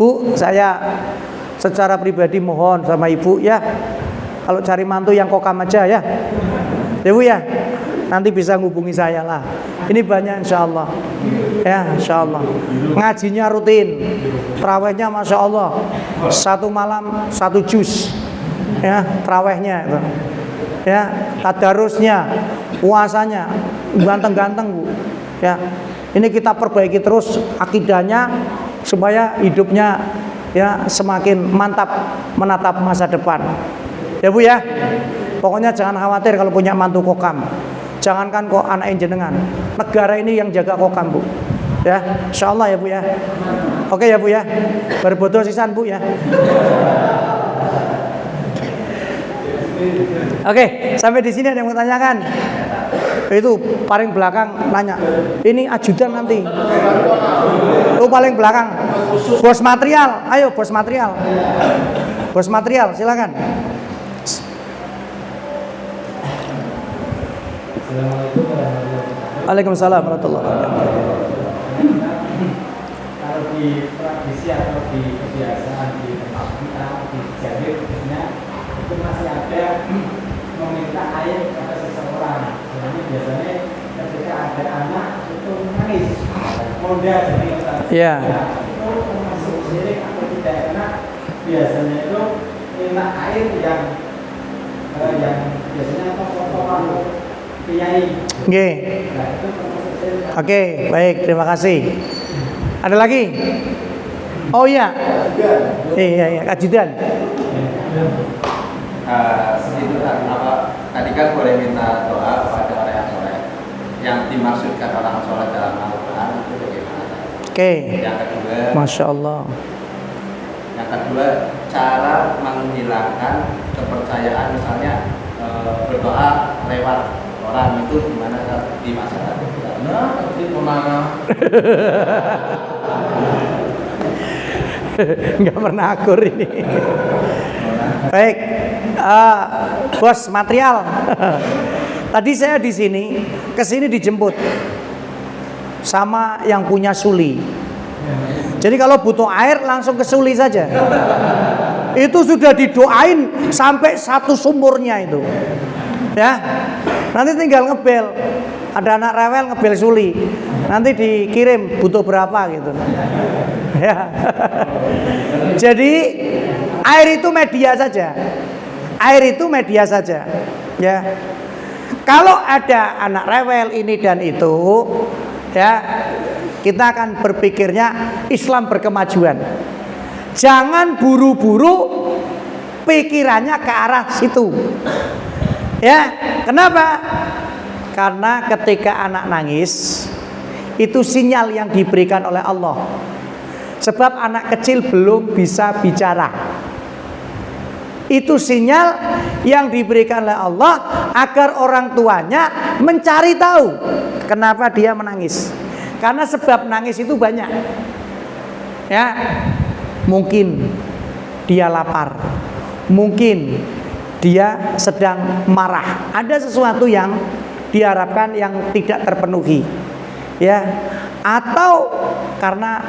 S1: Bu, saya secara pribadi mohon sama ibu ya, kalau cari mantu yang kokam aja ya. Ya Bu ya, nanti bisa ngubungi saya lah. Ini banyak insya Allah. Ya insya Allah. Ngajinya rutin, terawihnya masya Allah, 1 malam 1 juz. Ya terawihnya itu. Ya tadarusnya, puasanya ganteng-ganteng Bu. Ya ini kita perbaiki terus akidahnya supaya hidupnya ya semakin mantap menatap masa depan. Ya Bu ya. Pokoknya jangan khawatir kalau punya mantu kokam. Jangankan kok anak jenengan, negara ini yang jaga kokam Bu. Ya, insyaallah ya Bu ya. Oke ya Bu ya. Berbodoh sisan Bu ya. Oke, sampai di sini ada yang mau tanyakan? Itu paling belakang nanya. Ini ajudan nanti. Itu paling belakang. Bos material, ayo bos material. Bos material, silakan. Waalaikumsalam warahmatullahi wabarakatuh.
S3: Kalau di tradisi atau di kebiasaan di tempat kita di Jambi khususnya itu masih ada meminta air kepada seseorang. Jadi biasanya ketika ada anak itu menangis, Honda jadi
S1: Iya.
S3: itu masuk syirik atau tidak, karena biasanya itu minta air yang biasanya tokoh-tokoh kiai.
S1: Oke. Oke, baik, terima kasih. Ada lagi? Oh iya. Iya, ajudan.
S4: Segitu apa? Tadi kan boleh minta doa kepada orang yang soleh. Yang dimaksudkan orang soleh dalam Al-Quran itu bagaimana?
S1: Oke.
S4: Yang kedua,
S1: Masya Allah.
S4: Yang kedua, cara menghilangkan kepercayaan, misalnya berdoa lewat orang itu gimana di masyarakat kita? Nah, tapi kemana?
S1: Nggak pernah akur ini. Baik, bos material. Tadi saya di sini, kesini dijemput sama yang punya suli. Jadi kalau butuh air langsung ke suli saja. Itu sudah didoain sampai 1 sumurnya itu. Ya, nanti tinggal ngebel. Ada anak rewel ngebel suli. Nanti dikirim butuh berapa gitu. Ya. Jadi air itu media saja. Air itu media saja. Ya. Kalau ada anak rewel ini dan itu, ya kita akan berpikirnya Islam berkemajuan. Jangan buru-buru pikirannya ke arah situ. Ya, kenapa? Karena ketika anak nangis itu sinyal yang diberikan oleh Allah. Sebab anak kecil belum bisa bicara. Itu sinyal yang diberikan oleh Allah agar orang tuanya mencari tahu kenapa dia menangis. Karena sebab nangis itu banyak. Ya, mungkin dia lapar, mungkin dia sedang marah. Ada sesuatu yang diharapkan yang tidak terpenuhi, ya, atau karena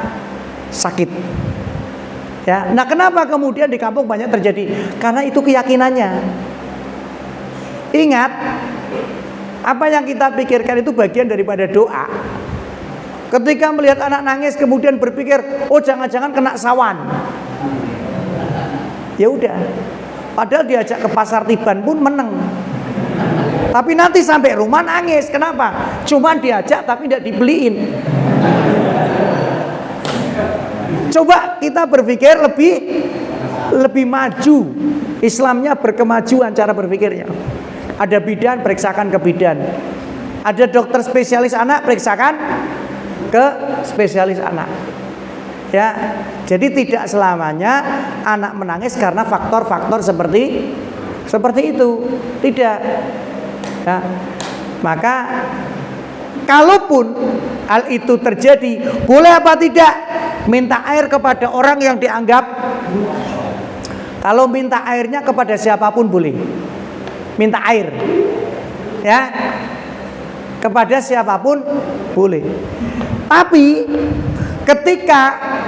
S1: sakit. Ya, nah kenapa kemudian di kampung banyak terjadi? Karena itu keyakinannya. Ingat, apa yang kita pikirkan itu bagian daripada doa. Ketika melihat anak nangis kemudian berpikir, oh jangan-jangan kena sawan. Ya udah. Padahal diajak ke pasar Tiban pun meneng. Tapi nanti sampai rumah nangis. Kenapa? Cuman diajak tapi tidak dibeliin. Coba kita berpikir lebih maju. Islamnya berkemajuan cara berpikirnya. Ada bidan, periksakan ke bidan. Ada dokter spesialis anak, periksakan ke spesialis anak. Ya, jadi tidak selamanya anak menangis karena faktor-faktor seperti itu. Tidak. Ya. Maka kalaupun hal itu terjadi, boleh apa tidak minta air kepada orang yang dianggap. Kalau minta airnya kepada siapapun boleh. Minta air. Ya. Kepada siapapun boleh. Tapi ketika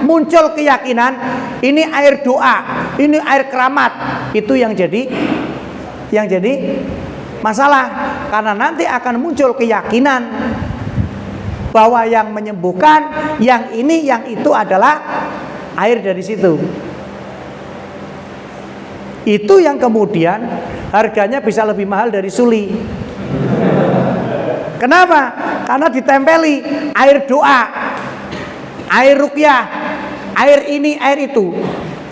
S1: muncul keyakinan ini air doa, ini air keramat, itu yang jadi masalah. Karena nanti akan muncul keyakinan bahwa yang menyembuhkan, yang ini, yang itu adalah air dari situ. Itu yang kemudian harganya bisa lebih mahal dari suli. Kenapa? Karena ditempeli air doa, air ruqyah, air ini, air itu.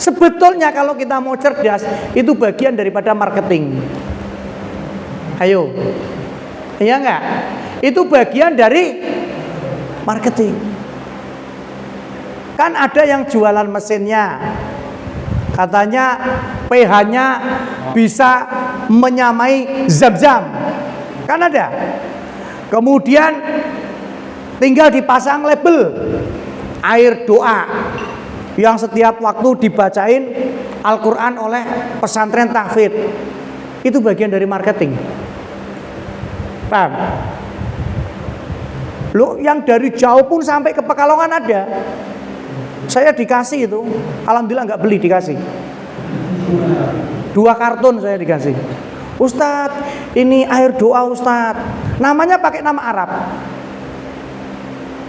S1: Sebetulnya kalau kita mau cerdas, itu bagian daripada marketing. Ayo, iya enggak? Itu bagian dari marketing. Kan ada yang jualan mesinnya, katanya pH-nya bisa menyamai zam-zam. Kan ada. Kemudian tinggal dipasang label air doa yang setiap waktu dibacain Al-Quran oleh pesantren tahfidz. Itu bagian dari marketing. Paham? Loh, yang dari jauh pun sampai ke Pekalongan ada. Saya dikasih itu, alhamdulillah nggak beli, dikasih 2 karton saya dikasih. Ustadz, ini air doa Ustadz. Namanya pakai nama Arab.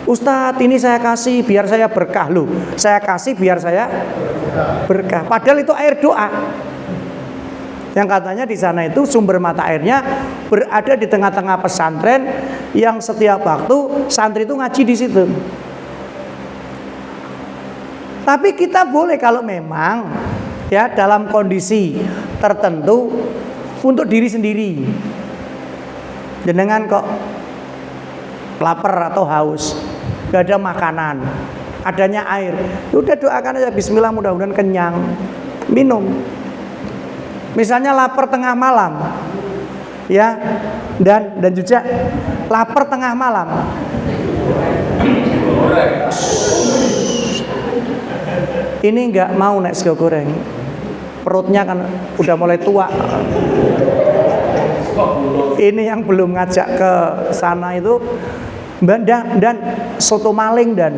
S1: Ustadz, ini saya kasih biar saya berkah. Loh, saya kasih biar saya berkah. Padahal itu air doa. Yang katanya di sana itu sumber mata airnya berada di tengah-tengah pesantren yang setiap waktu santri itu ngaji di situ. Tapi kita boleh kalau memang ya dalam kondisi tertentu untuk diri sendiri. Jenengan kok lapar atau haus, gak ada makanan, adanya air, udah doakan aja bismillah, mudah-mudahan kenyang, minum. Misalnya lapar tengah malam, ya, dan juga lapar tengah malam. Ini nggak mau naik sego goreng, perutnya kan udah mulai tua. Ini yang belum ngajak ke sana itu dan soto maling dan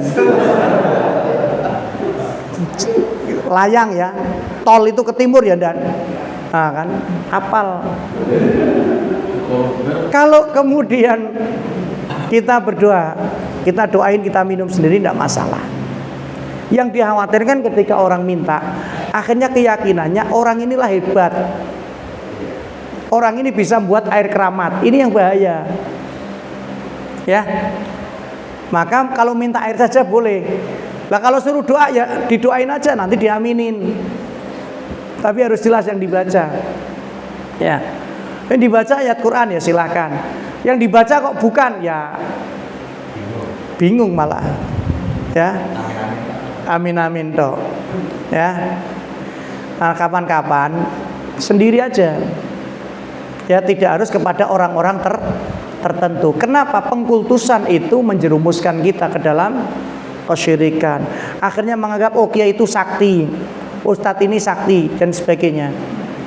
S1: layang ya, tol itu ke timur ya dan kan hafal. Kalau kemudian kita berdoa, kita doain, kita minum sendiri tidak masalah. Yang dikhawatirkan ketika orang minta, akhirnya keyakinannya orang inilah hebat, orang ini bisa buat air keramat. Ini yang bahaya. Ya. Maka kalau minta air saja boleh. Lah kalau suruh doa ya didoain aja, nanti diaminin. Tapi harus jelas yang dibaca. Ya. Yang dibaca ayat Quran ya silakan. Yang dibaca kok bukan ya bingung malah. Ya. Amin amin toh. Ya. Nah, kapan-kapan sendiri aja. Ya, tidak harus kepada orang-orang tertentu. Kenapa? Pengkultusan itu menjerumuskan kita ke dalam kesyirikan. Akhirnya menganggap oh kiai itu sakti, ustadz ini sakti dan sebagainya.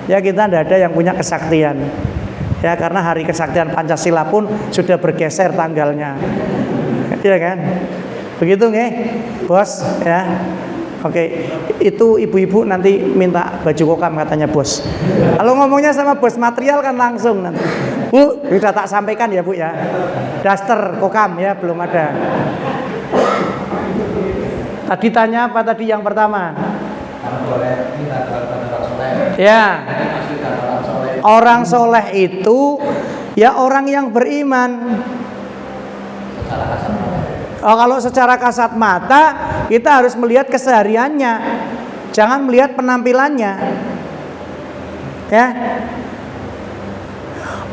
S1: Ya, kita tidak ada yang punya kesaktian. Ya, karena hari kesaktian Pancasila pun sudah bergeser tanggalnya. Iya kan? Begitu nggih, Bos, ya. Oke, itu ibu-ibu nanti minta baju kokam katanya bos. Kalau ngomongnya sama bos material kan langsung nanti. Bu, sudah tak sampaikan ya Bu ya. Daster kokam ya belum ada. Tadi tanya apa tadi yang pertama? Ya. Orang soleh itu Ya orang yang beriman.
S4: Secara kasat mata.
S1: Kalau secara kasat mata kita harus melihat kesehariannya, jangan melihat penampilannya. Ya.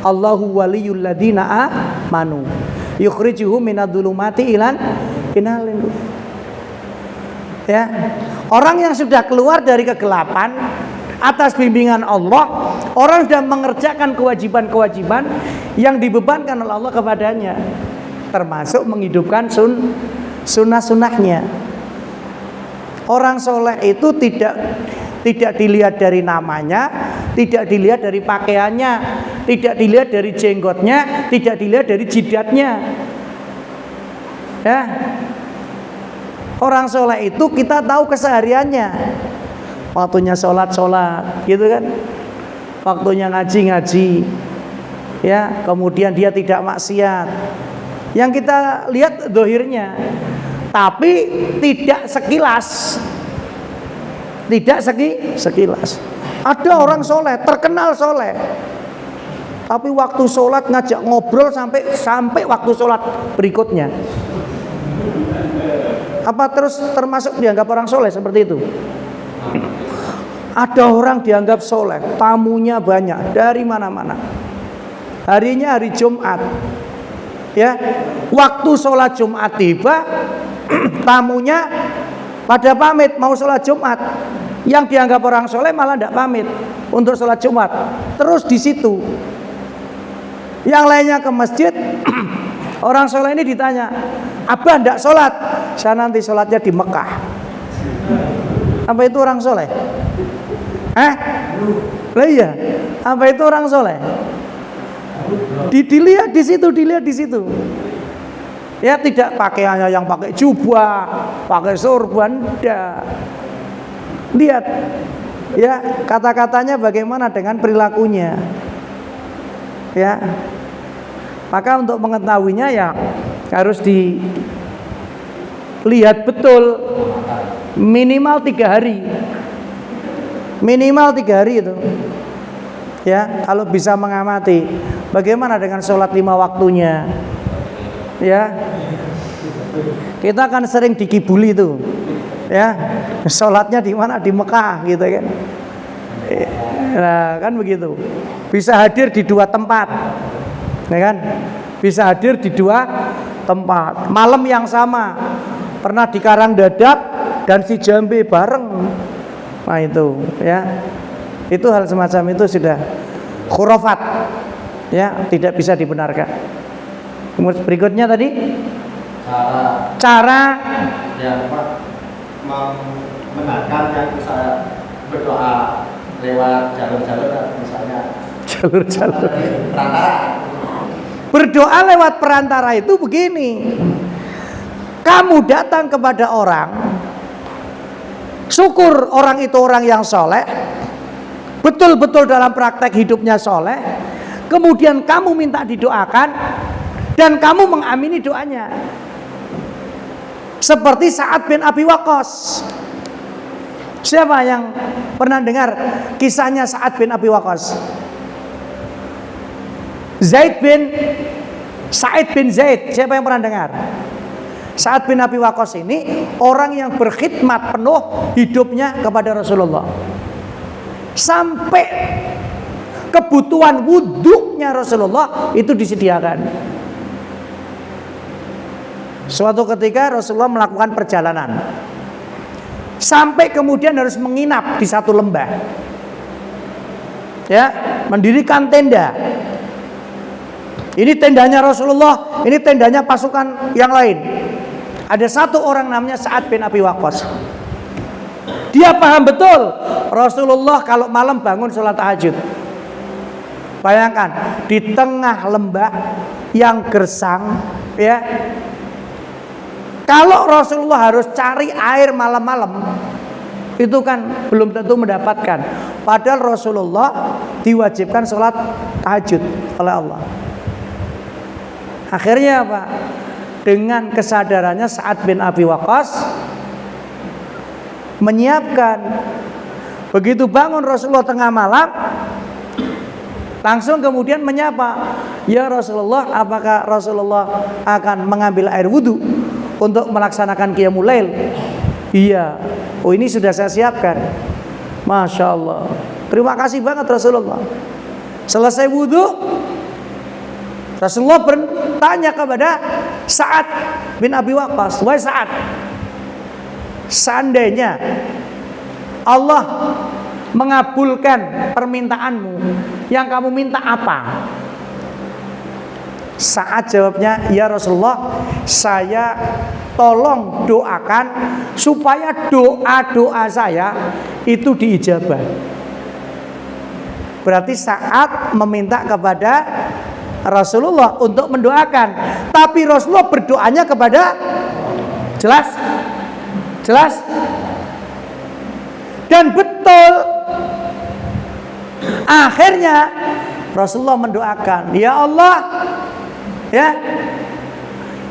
S1: Allahu waliyul ladzina amanu yukhrijuhum minadh-dhulumati ilal nur. Ya. Orang yang sudah keluar dari kegelapan atas bimbingan Allah, orang sudah mengerjakan kewajiban-kewajiban yang dibebankan oleh Allah kepadanya, termasuk menghidupkan sunnah-sunnahnya. Orang soleh itu tidak dilihat dari namanya, tidak dilihat dari pakaiannya, tidak dilihat dari jenggotnya, tidak dilihat dari jidatnya. Ya. Orang soleh itu kita tahu kesehariannya. Waktunya sholat, gitu kan? Waktunya ngaji. Ya, kemudian dia tidak maksiat. Yang kita lihat zahirnya, tapi tidak sekilas. Tidak sekilas. Ada orang soleh, terkenal soleh, tapi waktu sholat ngajak ngobrol sampai waktu sholat berikutnya. Apa terus termasuk dianggap orang soleh seperti itu? Ada orang dianggap soleh, tamunya banyak dari mana-mana. Harinya hari Jumat, ya. Waktu sholat Jumat tiba, tamunya pada pamit mau sholat Jumat. Yang dianggap orang soleh malah tidak pamit untuk sholat Jumat, terus di situ. Yang lainnya ke masjid. Orang soleh ini ditanya, "Abah tidak sholat?" "Saya nanti sholatnya di Mekah." Apa itu orang soleh? Lah iya, apa itu orang soleh? Dilihat di situ. Ya, tidak pakaiannya yang pakai jubah, pakai sorban, tidak. Lihat, ya, kata-katanya bagaimana dengan perilakunya. Ya, maka untuk mengetahuinya ya harus dilihat betul, minimal 3 hari. Minimal 3 hari itu. Ya, kalau bisa mengamati bagaimana dengan sholat 5 waktunya. Ya, kita kan sering dikibuli itu. Ya, sholatnya di mana? Di Mekah gitu kan. Nah, kan begitu. Bisa hadir di 2 tempat. Ya kan? Bisa hadir di 2 tempat. Malam yang sama. Pernah di Karangdadap dan si Jambi bareng. Nah itu, ya. Itu hal semacam itu sudah khurafat. Ya, tidak bisa dibenarkan. Kemudian berikutnya tadi cara
S4: yang membenarkan yang misalnya berdoa lewat jalur-jalur, misalnya
S1: jalur-jalur
S4: perantara.
S1: Berdoa lewat perantara itu begini. Kamu datang kepada orang, syukur orang itu orang yang soleh, betul-betul dalam praktek hidupnya soleh, kemudian kamu minta didoakan dan kamu mengamini doanya. Seperti Sa'ad bin Abi Waqqas. Siapa yang pernah dengar kisahnya Sa'ad bin Abi Waqqas? Sa'id bin Zaid. Siapa yang pernah dengar? Sa'ad bin Abi Waqqas ini orang yang berkhidmat penuh hidupnya kepada Rasulullah. Sampai kebutuhan wudhunya Rasulullah itu disediakan. Suatu ketika Rasulullah melakukan perjalanan, sampai kemudian harus menginap di satu lembah. Ya, mendirikan tenda. Ini tendanya Rasulullah, ini tendanya pasukan yang lain. Ada satu orang namanya Sa'ad bin Abi Waqqas. Dia paham betul Rasulullah kalau malam bangun sholat tahajud. Bayangkan di tengah lembah yang gersang, ya. Kalau Rasulullah harus cari air malam-malam, itu kan belum tentu mendapatkan. Padahal Rasulullah diwajibkan sholat tahajud oleh Allah. Akhirnya apa? Dengan kesadarannya Sa'ad bin Abi Waqqas menyiapkan. Begitu bangun Rasulullah tengah malam, langsung kemudian menyapa, "Ya Rasulullah, apakah Rasulullah akan mengambil air wudhu untuk melaksanakan qiyamul lail?" "Iya." "Oh, ini sudah saya siapkan." Masya Allah, terima kasih banget Rasulullah. Selesai wudhu, Rasulullah bertanya kepada Sa'ad bin Abi Waqqas, "Wahai Sa'ad, seandainya Allah mengabulkan permintaanmu, yang kamu minta apa?" Sa'ad jawabnya, "Ya Rasulullah, saya tolong doakan supaya doa-doa saya itu diijabah." Berarti Sa'ad meminta kepada Rasulullah untuk mendoakan, tapi Rasulullah berdoanya kepada jelas dan betul. Akhirnya Rasulullah mendoakan, "Ya Allah, ya,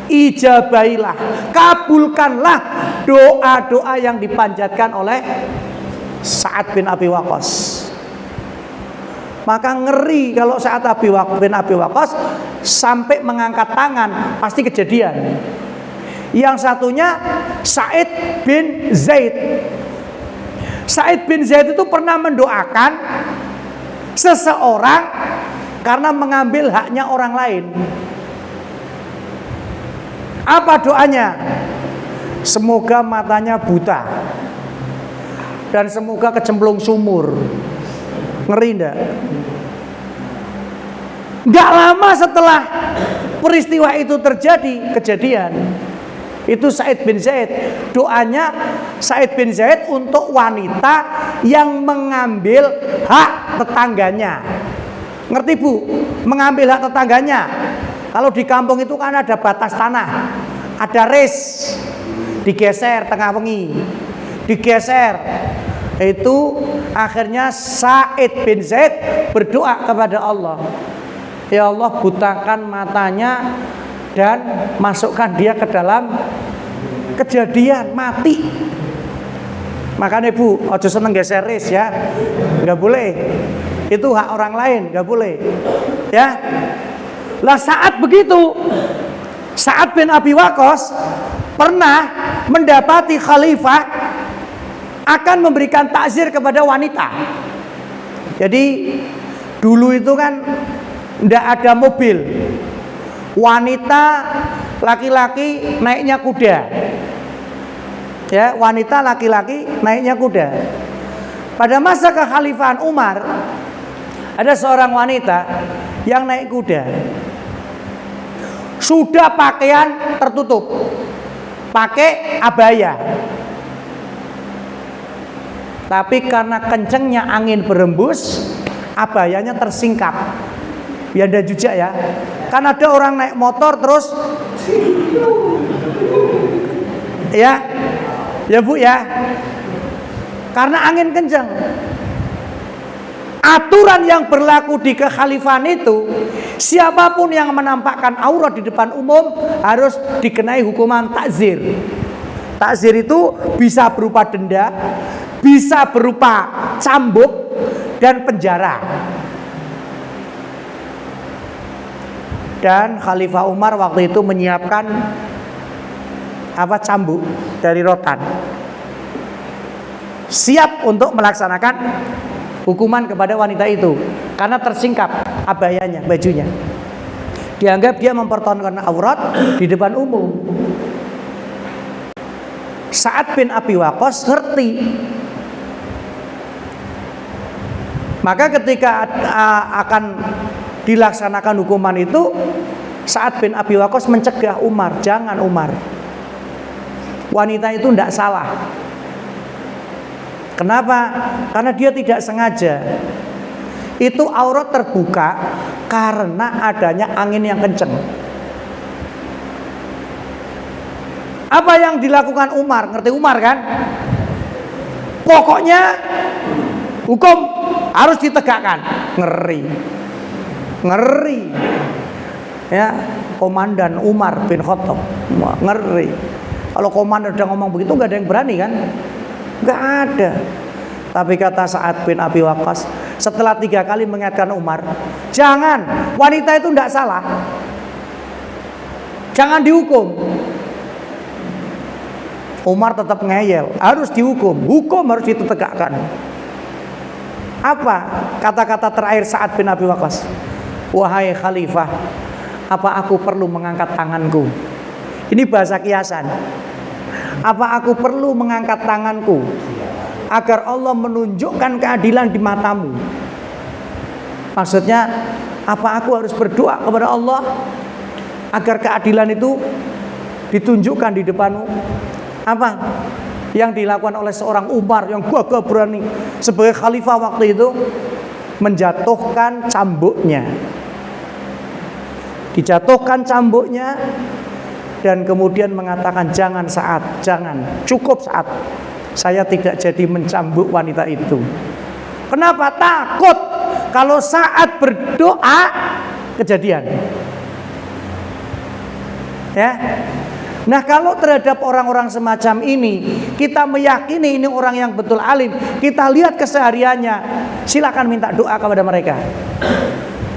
S1: ijabailah, kabulkanlah doa-doa yang dipanjatkan oleh Sa'ad bin Abi Waqqas." Maka ngeri kalau Sa'ad bin Abi Waqqas sampai mengangkat tangan, pasti kejadian. Yang satunya Sa'id bin Zaid. Sa'id bin Zaid itu pernah mendoakan seseorang karena mengambil haknya orang lain. Apa doanya? Semoga matanya buta dan semoga kecemplung sumur. Ngeri enggak? Enggak lama setelah peristiwa itu terjadi, kejadian. Itu Sa'id bin Zaid. Doanya Sa'id bin Zaid untuk wanita yang mengambil hak tetangganya. Ngerti Bu? Mengambil hak tetangganya. Kalau di kampung itu kan ada batas tanah, ada ris, digeser tengah wengi, digeser. Itu akhirnya Sa'id bin Zaid berdoa kepada Allah, "Ya Allah, butakan matanya dan masukkan dia ke dalam kejadian mati." Makanya Bu, ojo seneng geser ris ya, nggak boleh. Itu hak orang lain, nggak boleh. Ya, lah saat begitu, Sa'ad bin Abi Waqqas pernah mendapati khalifah akan memberikan takzir kepada wanita. Jadi dulu itu kan tidak ada mobil, wanita laki-laki naiknya kuda. Ya, wanita laki-laki naiknya kuda. Pada masa kekhalifahan Umar, ada seorang wanita yang naik kuda. Sudah pakaian tertutup, pakai abaya. Tapi karena kencengnya angin berembus, abayanya tersingkap. Ya ada juga ya. Kan ada orang naik motor terus, ya Bu ya. Karena angin kencang. Aturan yang berlaku di kekhalifahan itu, siapapun yang menampakkan aurat di depan umum harus dikenai hukuman takzir. Takzir itu bisa berupa denda, bisa berupa cambuk dan penjara. Dan Khalifah Umar waktu itu menyiapkan cambuk dari rotan, siap untuk melaksanakan hukuman kepada wanita itu karena tersingkap abayanya, bajunya. Dianggap dia mempertontonkan aurat di depan umum. Sa'ad bin Abi Waqqas ngerti. Maka ketika akan dilaksanakan hukuman itu, Sa'ad bin Abi Waqqas mencegah Umar, "Jangan Umar. Wanita itu tidak salah." Kenapa? Karena dia tidak sengaja. Itu aurat terbuka karena adanya angin yang kencang. Apa yang dilakukan Umar? Ngerti Umar kan? Pokoknya hukum harus ditegakkan. Ngeri. Ya, Komandan Umar bin Khattab. Ngeri. Kalau komandan udah ngomong begitu, nggak ada yang berani kan? Nggak ada. Tapi kata Sa'ad bin Abi Waqqas, setelah 3 kali mengingatkan Umar, jangan, wanita itu tidak salah, jangan dihukum. Umar tetap ngeyel, harus dihukum, hukum harus ditegakkan. Apa kata-kata terakhir Sa'ad bin Abi Waqqas? Wahai khalifah, apa aku perlu mengangkat tanganku? Ini bahasa kiasan. Apa aku perlu mengangkat tanganku agar Allah menunjukkan keadilan di matamu? Maksudnya, apa aku harus berdoa kepada Allah agar keadilan itu ditunjukkan di depanmu? Apa yang dilakukan oleh seorang Umar yang gagah berani sebagai khalifah waktu itu? Menjatuhkan cambuknya. Dijatuhkan cambuknya dan kemudian mengatakan, jangan Sa'ad, jangan, cukup Sa'ad, saya tidak jadi mencambuk wanita itu. Kenapa? Takut kalau Sa'ad berdoa kejadian. Ya. Nah, kalau terhadap orang-orang semacam ini kita meyakini ini orang yang betul alim, kita lihat kesehariannya, silakan minta doa kepada mereka.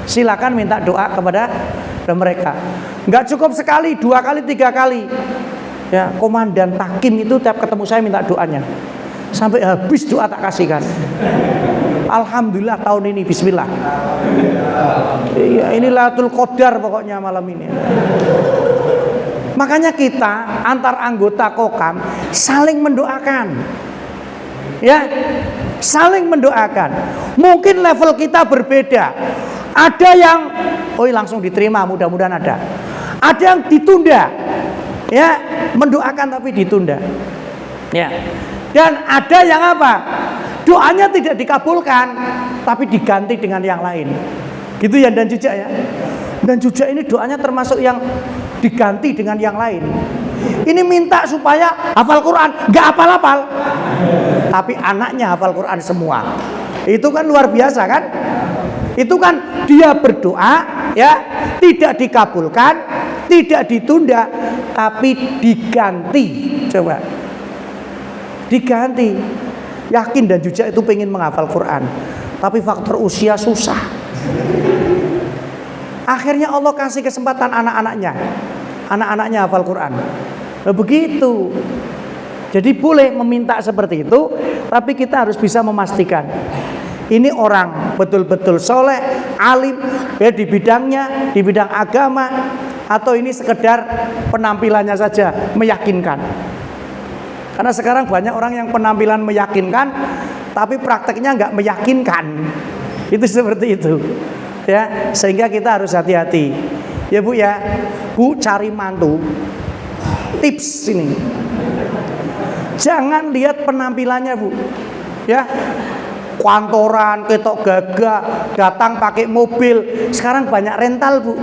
S1: Silakan minta doa kepada mereka. Enggak cukup sekali, 2 kali, 3 kali. Ya, komandan Takim itu tiap ketemu saya minta doanya. Sampai habis doa tak kasihkan. Alhamdulillah tahun ini, bismillah. Iya, ini Lailatul Qadar pokoknya malam ini. Makanya kita antar anggota Kokam saling mendoakan. Ya, saling mendoakan. Mungkin level kita berbeda. Ada yang langsung diterima, mudah-mudahan ada. Ada yang ditunda. Ya, mendoakan tapi ditunda. Ya. Dan ada yang apa? Doanya tidak dikabulkan tapi diganti dengan yang lain. Gitu ya, dan Jujak ya. Dan Jujak ini doanya termasuk yang diganti dengan yang lain. Ini minta supaya hafal Quran, nggak hafal-hafal, tapi anaknya hafal Quran semua. Itu kan luar biasa kan? Itu kan dia berdoa, ya, tidak dikabulkan, tidak ditunda, tapi diganti. Coba, diganti. Yakin dan Jujak itu pengen menghafal Quran, tapi faktor usia susah. Akhirnya Allah kasih kesempatan anak-anaknya hafal Quran. Nah, begitu. Jadi boleh meminta seperti itu, tapi kita harus bisa memastikan ini orang betul-betul soleh, alim, ya, di bidangnya, di bidang agama, atau ini sekedar penampilannya saja meyakinkan. Karena sekarang banyak orang yang penampilan meyakinkan, tapi prakteknya nggak meyakinkan. Itu seperti itu. Ya, sehingga kita harus hati-hati. Ya Bu ya, Bu cari mantu. Tips ini. Jangan lihat penampilannya Bu. Ya. Kantoran, ketok gagah, datang pakai mobil. Sekarang banyak rental Bu.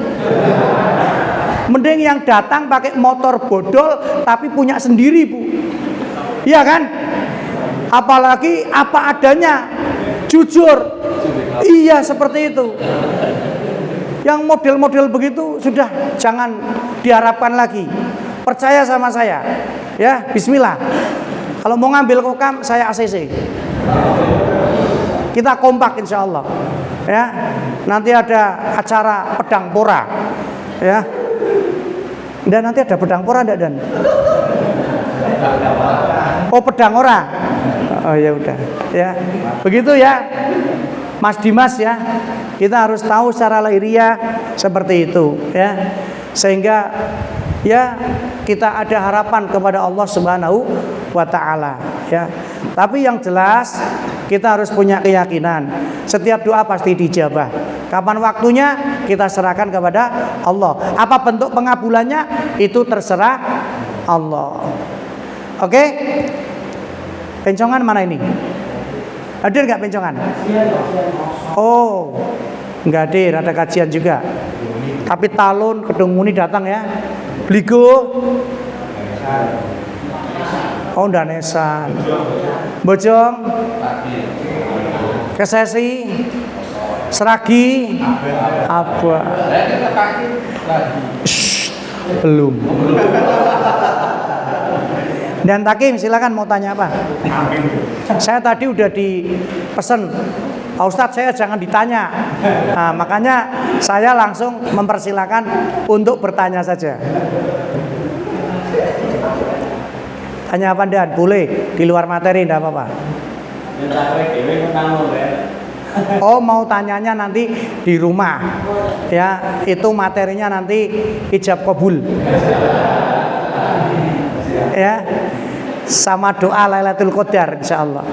S1: Mending yang datang pakai motor bodol tapi punya sendiri Bu. Iya kan? Apalagi apa adanya, jujur. Iya, seperti itu. Yang model-model begitu sudah jangan diharapkan lagi. Percaya sama saya. Ya, bismillah. Kalau mau ngambil Kokam, saya ACC. Kita kompak insya Allah. Ya, nanti ada acara pedang pora. Ya. Dan nanti ada pedang pora enggak, Dan? Oh, pedang ora. Oh ya udah. Ya. Begitu ya. Mas Dimas ya. Kita harus tahu secara lahiriah seperti itu ya. Sehingga ya kita ada harapan kepada Allah Subhanahu wa taala ya. Tapi yang jelas kita harus punya keyakinan setiap doa pasti dijabah. Kapan waktunya kita serahkan kepada Allah. Apa bentuk pengabulannya itu terserah Allah. Oke? Pencongan mana ini? Hadir nggak pencongan? Oh, nggak hadir, ada kajian juga. Tapi Talun, Kedung Muni datang ya. Bligo. Oh, Danesan. Bojong. Kesesi. Seragi. Apa? Belum. Dan Takim silakan mau tanya apa? Saya tadi udah dipesan Pak Ustadz saya jangan ditanya. Nah, makanya saya langsung mempersilakan untuk bertanya saja. Tanya apa Dan? Boleh, di luar materi tidak apa-apa. Oh, mau tanyanya nanti di rumah. Ya, itu materinya nanti ijab kabul. Ya. Sama doa Lailatul Qadar insyaallah.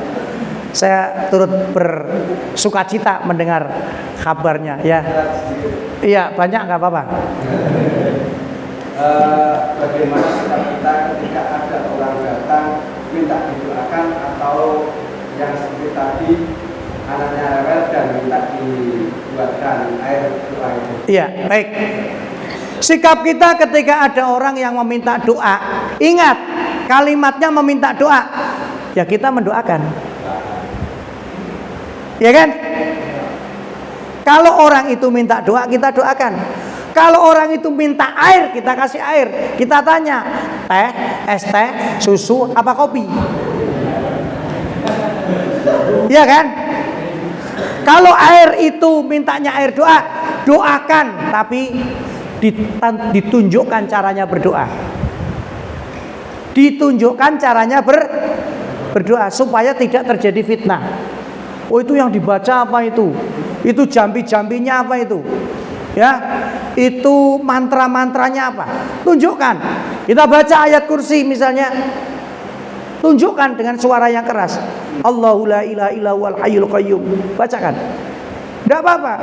S1: Saya turut bersukacita mendengar kabarnya ya. Iya, banyak nggak apa-apa.
S5: Bagaimana sikap kita ketika ada orang datang minta didoakan atau yang seperti tadi anaknya rewel dan minta dibuatkan air doa itu?
S1: Iya, baik. Sikap kita ketika ada orang yang meminta doa, ingat kalimatnya meminta doa, ya kita mendoakan, ya kan? Kalau orang itu minta doa, kita doakan. Kalau orang itu minta air, kita kasih air. Kita tanya, teh, es teh, susu, apa kopi? Ya kan? Kalau air itu mintanya air doa, doakan, tapi ditunjukkan caranya berdoa. Ditunjukkan caranya berdoa supaya tidak terjadi fitnah. Oh, itu yang dibaca apa itu? Itu jambi-jambinya apa itu? Ya, itu mantra-mantranya apa? Tunjukkan. Kita baca ayat kursi misalnya, tunjukkan dengan suara yang keras. Allahu la ilaha illa huwal hayyul qayyum. Bacakan. Tidak apa-apa.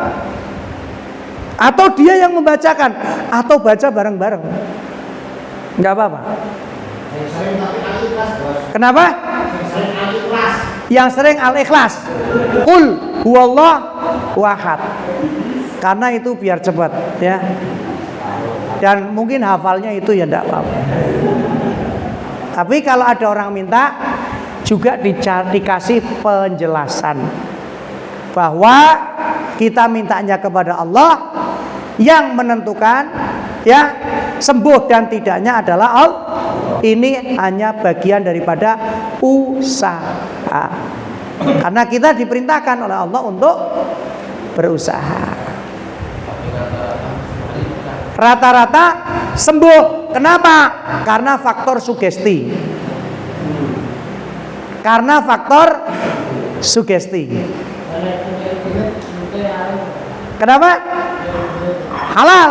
S1: Atau dia yang membacakan, atau baca bareng-bareng. Tidak apa-apa. Kenapa? Yang sering al-ikhlas. Qul huwallahu ahad. Karena itu biar cepat ya. Dan mungkin hafalnya itu ya tidak apa-apa. Tapi kalau ada orang minta, juga dikasih penjelasan bahwa kita mintanya kepada Allah yang menentukan ya sembuh dan tidaknya adalah Allah. Ini hanya bagian daripada usaha. Karena kita diperintahkan oleh Allah untuk berusaha. Rata-rata sembuh. Kenapa? Karena faktor sugesti. Karena faktor sugesti. Kenapa? Halal.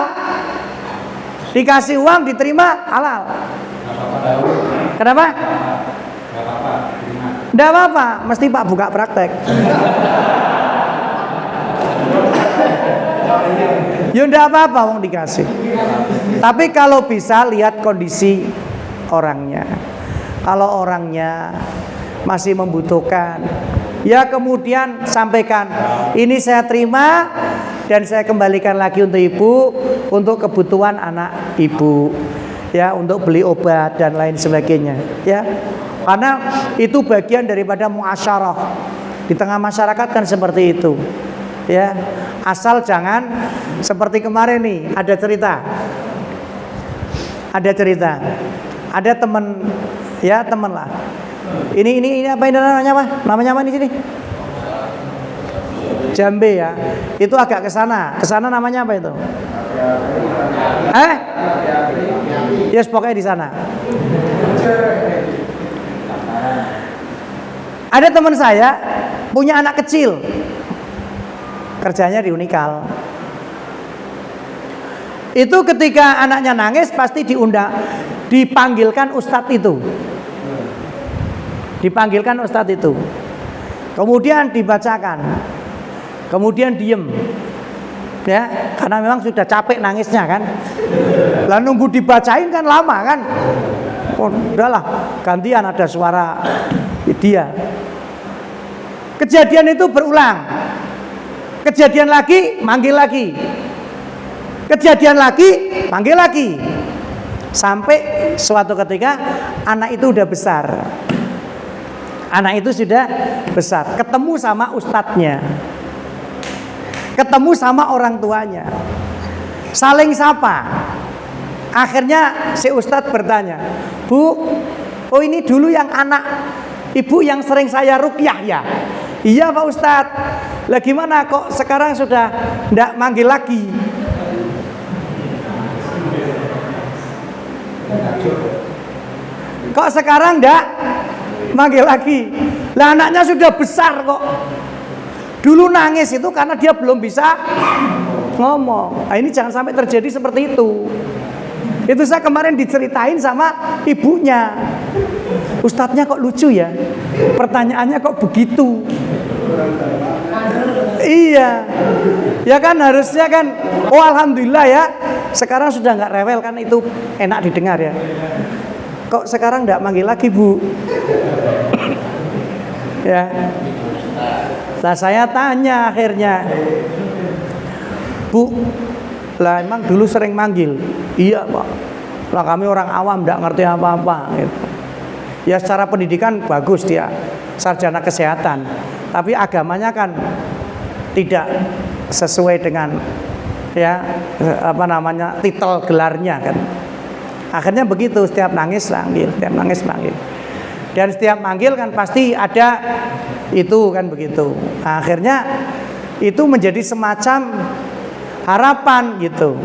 S1: Dikasih uang diterima halal. Kenapa? Tidak apa-apa. Mesti Pak buka praktek. Ya tidak apa-apa wong dikasih. Tapi kalau bisa lihat kondisi orangnya. Kalau orangnya masih membutuhkan, ya kemudian sampaikan, ini saya terima dan saya kembalikan lagi untuk ibu, untuk kebutuhan anak ibu, ya, untuk beli obat dan lain sebagainya, ya. Karena itu bagian daripada muasyarah. Di tengah masyarakat kan seperti itu, ya. Asal jangan seperti kemarin nih, ada cerita. Ada teman, ya teman lah. Ini apa ini namanya apa? Namanya apa di sini? Jambe ya. Itu agak ke sana. Ke sana namanya apa itu? Yes, pokoknya di sana. Ada teman saya punya anak kecil. Kerjanya di Unikal. Itu ketika anaknya nangis pasti dipanggilkan ustadz itu. Dipanggilkan ustadz itu. Kemudian dibacakan. Kemudian diem. Ya, karena memang sudah capek nangisnya kan. Lah nunggu dibacain kan lama kan. Oh, udahlah, gantian ada suara dia. Kejadian itu berulang. Kejadian lagi, manggil lagi. Kejadian lagi, panggil lagi. Sampai suatu ketika anak itu udah besar. Anak itu sudah besar, ketemu sama ustadznya, ketemu sama orang tuanya, saling sapa. Akhirnya si ustadz bertanya, Bu, oh ini dulu yang anak ibu yang sering saya ruqyah ya? Iya Pak Ustadz. Lah gimana kok sekarang sudah ndak manggil lagi? Kok sekarang ndak manggil lagi? Lah anaknya sudah besar kok. Dulu nangis itu karena dia belum bisa ngomong. Nah, ini jangan sampai terjadi seperti itu. Itu saya kemarin diceritain sama ibunya. Ustadznya kok lucu ya? Pertanyaannya kok begitu? Iya. Ya kan harusnya kan, oh alhamdulillah ya. Sekarang sudah nggak rewel kan, itu enak didengar ya. Kok sekarang nggak manggil lagi, Bu? Ya. Nah, saya tanya akhirnya, Bu, lah emang dulu sering manggil? Iya Pak, lah kami orang awam nggak ngerti apa-apa gitu. Ya secara pendidikan bagus dia, sarjana kesehatan, tapi agamanya kan tidak sesuai dengan ya apa namanya titel gelarnya kan. Akhirnya begitu, setiap nangis manggil, setiap nangis manggil. Dan setiap manggil kan pasti ada itu kan begitu. Nah, akhirnya itu menjadi semacam harapan gitu.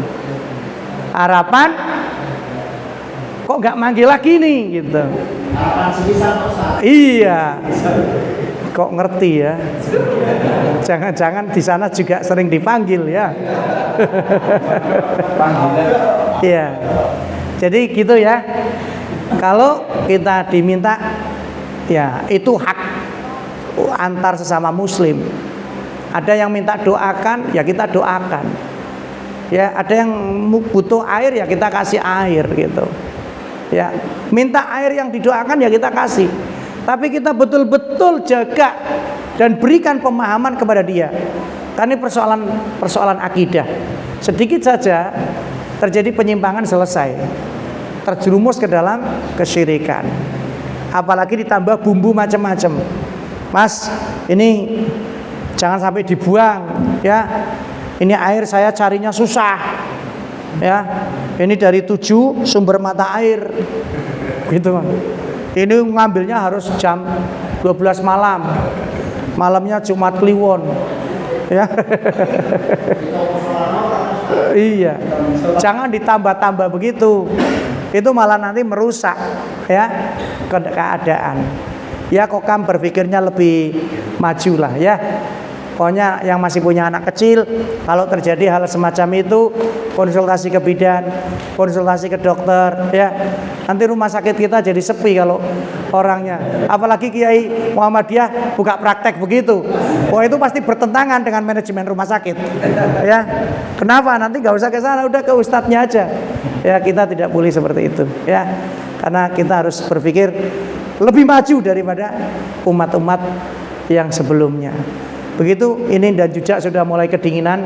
S1: Harapan kok nggak manggil lagi nih gitu.
S5: Harapan sebisa Ustaz.
S1: Iya. Kok ngerti ya? Jangan-jangan di sana juga sering dipanggil ya. Iya. Jadi gitu ya. Kalau kita diminta, ya itu hak antar sesama muslim. Ada yang minta doakan, ya kita doakan. Ya, ada yang butuh air, ya kita kasih air gitu. Ya, minta air yang didoakan ya kita kasih. Tapi kita betul-betul jaga dan berikan pemahaman kepada dia. Karena ini persoalan akidah. Sedikit saja terjadi penyimpangan selesai. Terjerumus ke dalam kesyirikan. Apalagi ditambah bumbu macam-macam. Mas, ini jangan sampai dibuang ya. Ini air saya carinya susah. Ya. Ini dari 7 sumber mata air. Gitu kan. Ini ngambilnya harus jam 12 malam. Malamnya Jumat Kliwon. Ya. Iya. Jangan ditambah-tambah begitu. Itu malah nanti merusak ya keadaan. Ya Kokam berpikirnya lebih maju lah ya. Pokoknya yang masih punya anak kecil, kalau terjadi hal semacam itu, konsultasi ke bidan, konsultasi ke dokter ya. Nanti rumah sakit kita jadi sepi kalau orangnya. Apalagi Kiai Muhammadiyah buka praktek begitu. Wah, itu pasti bertentangan dengan manajemen rumah sakit. Ya. Kenapa? Nanti nggak usah ke sana, udah ke ustadznya aja. Ya, kita tidak boleh seperti itu ya. Karena kita harus berpikir lebih maju daripada umat-umat yang sebelumnya. Begitu, ini dan juga sudah mulai kedinginan.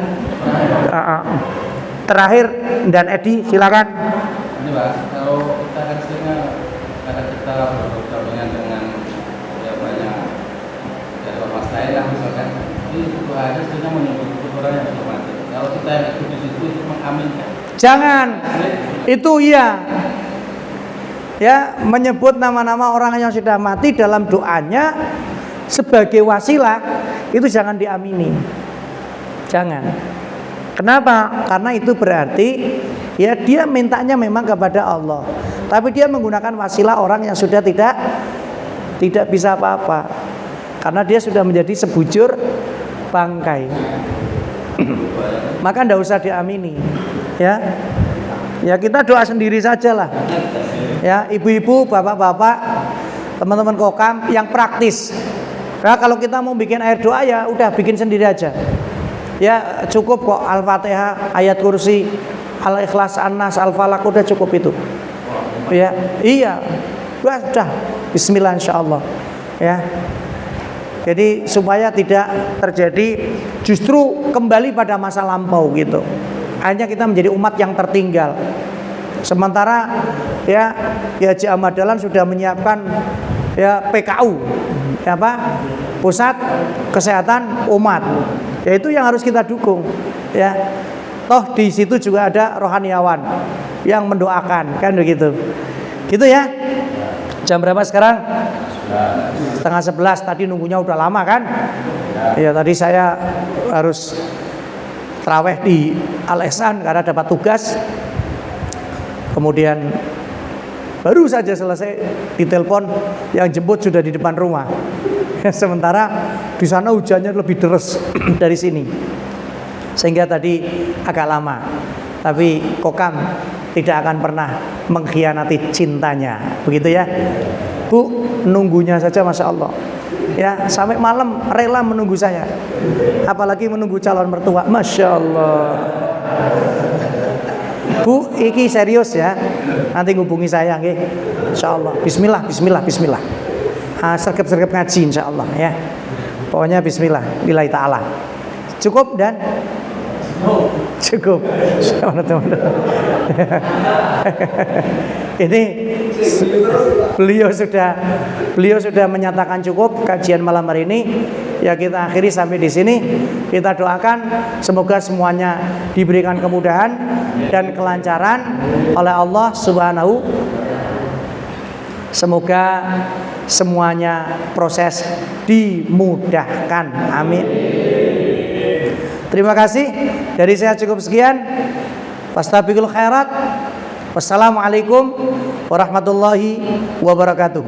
S1: Terakhir dan Edi silakan.
S4: Ini Pak, kalau kita kan sebenarnya karena kita berhubungan dengan ya banyak dari ormas lain lah misalkan, ini Tuhan sebenarnya menyebut orang yang sudah mati. Kalau kita yang ikut di situ itu mengaminkan.
S1: Jangan, itu iya. Ya, menyebut nama-nama orang yang sudah mati dalam doanya sebagai wasilah itu jangan diamini. Jangan. Kenapa? Karena itu berarti ya dia mintanya memang kepada Allah, tapi dia menggunakan wasilah orang yang sudah tidak bisa apa-apa. Karena dia sudah menjadi sebujur bangkai. Maka tidak usah diamini. Ya. Ya kita doa sendiri sajalah. Ya, ibu-ibu, bapak-bapak, teman-teman Kokam yang praktis. Nah, kalau kita mau bikin air doa ya udah bikin sendiri aja. Ya cukup kok Al-Fatihah, ayat kursi, Al-Ikhlas, An-Nas, Al-Falaq, udah cukup itu. Ya, iya. Sudah. Bismillah insyaallah. Ya. Jadi supaya tidak terjadi justru kembali pada masa lampau gitu. Hanya kita menjadi umat yang tertinggal. Sementara ya Haji Ahmad Dahlan sudah menyiapkan ya PKU, apa? Pusat Kesehatan Umat. Ya itu yang harus kita dukung. Ya. Toh di situ juga ada rohaniawan yang mendoakan kan begitu. Gitu ya. Jam berapa sekarang? Setengah 11 tadi nunggunya udah lama kan? Ya tadi saya harus taraweh di Al-Ihsan karena dapat tugas. Kemudian baru saja selesai ditelepon, yang jemput sudah di depan rumah. Sementara di sana hujannya lebih deras dari sini, sehingga tadi agak lama. Tapi Kokam tidak akan pernah mengkhianati cintanya, begitu ya Bu. Nunggunya saja Masya Allah ya, sampai malam rela menunggu saya, apalagi menunggu calon mertua. Masya Allah Bu, iki serius ya, nanti ngubungi saya nggih. Insyaallah. Bismillah, bismillah, bismillah. Sergap-sergap ngaji insyaallah ya. Pokoknya bismillah, lillahi taala. Cukup dan cukup. Ini beliau sudah menyatakan cukup kajian malam hari ini. Ya kita akhiri sampai di sini. Kita doakan semoga semuanya diberikan kemudahan dan kelancaran oleh Allah Subhanahu. Semoga semuanya proses dimudahkan. Amin. Terima kasih. Dari saya cukup sekian. Fastabiqul khairat. Wassalamualaikum warahmatullahi wabarakatuh.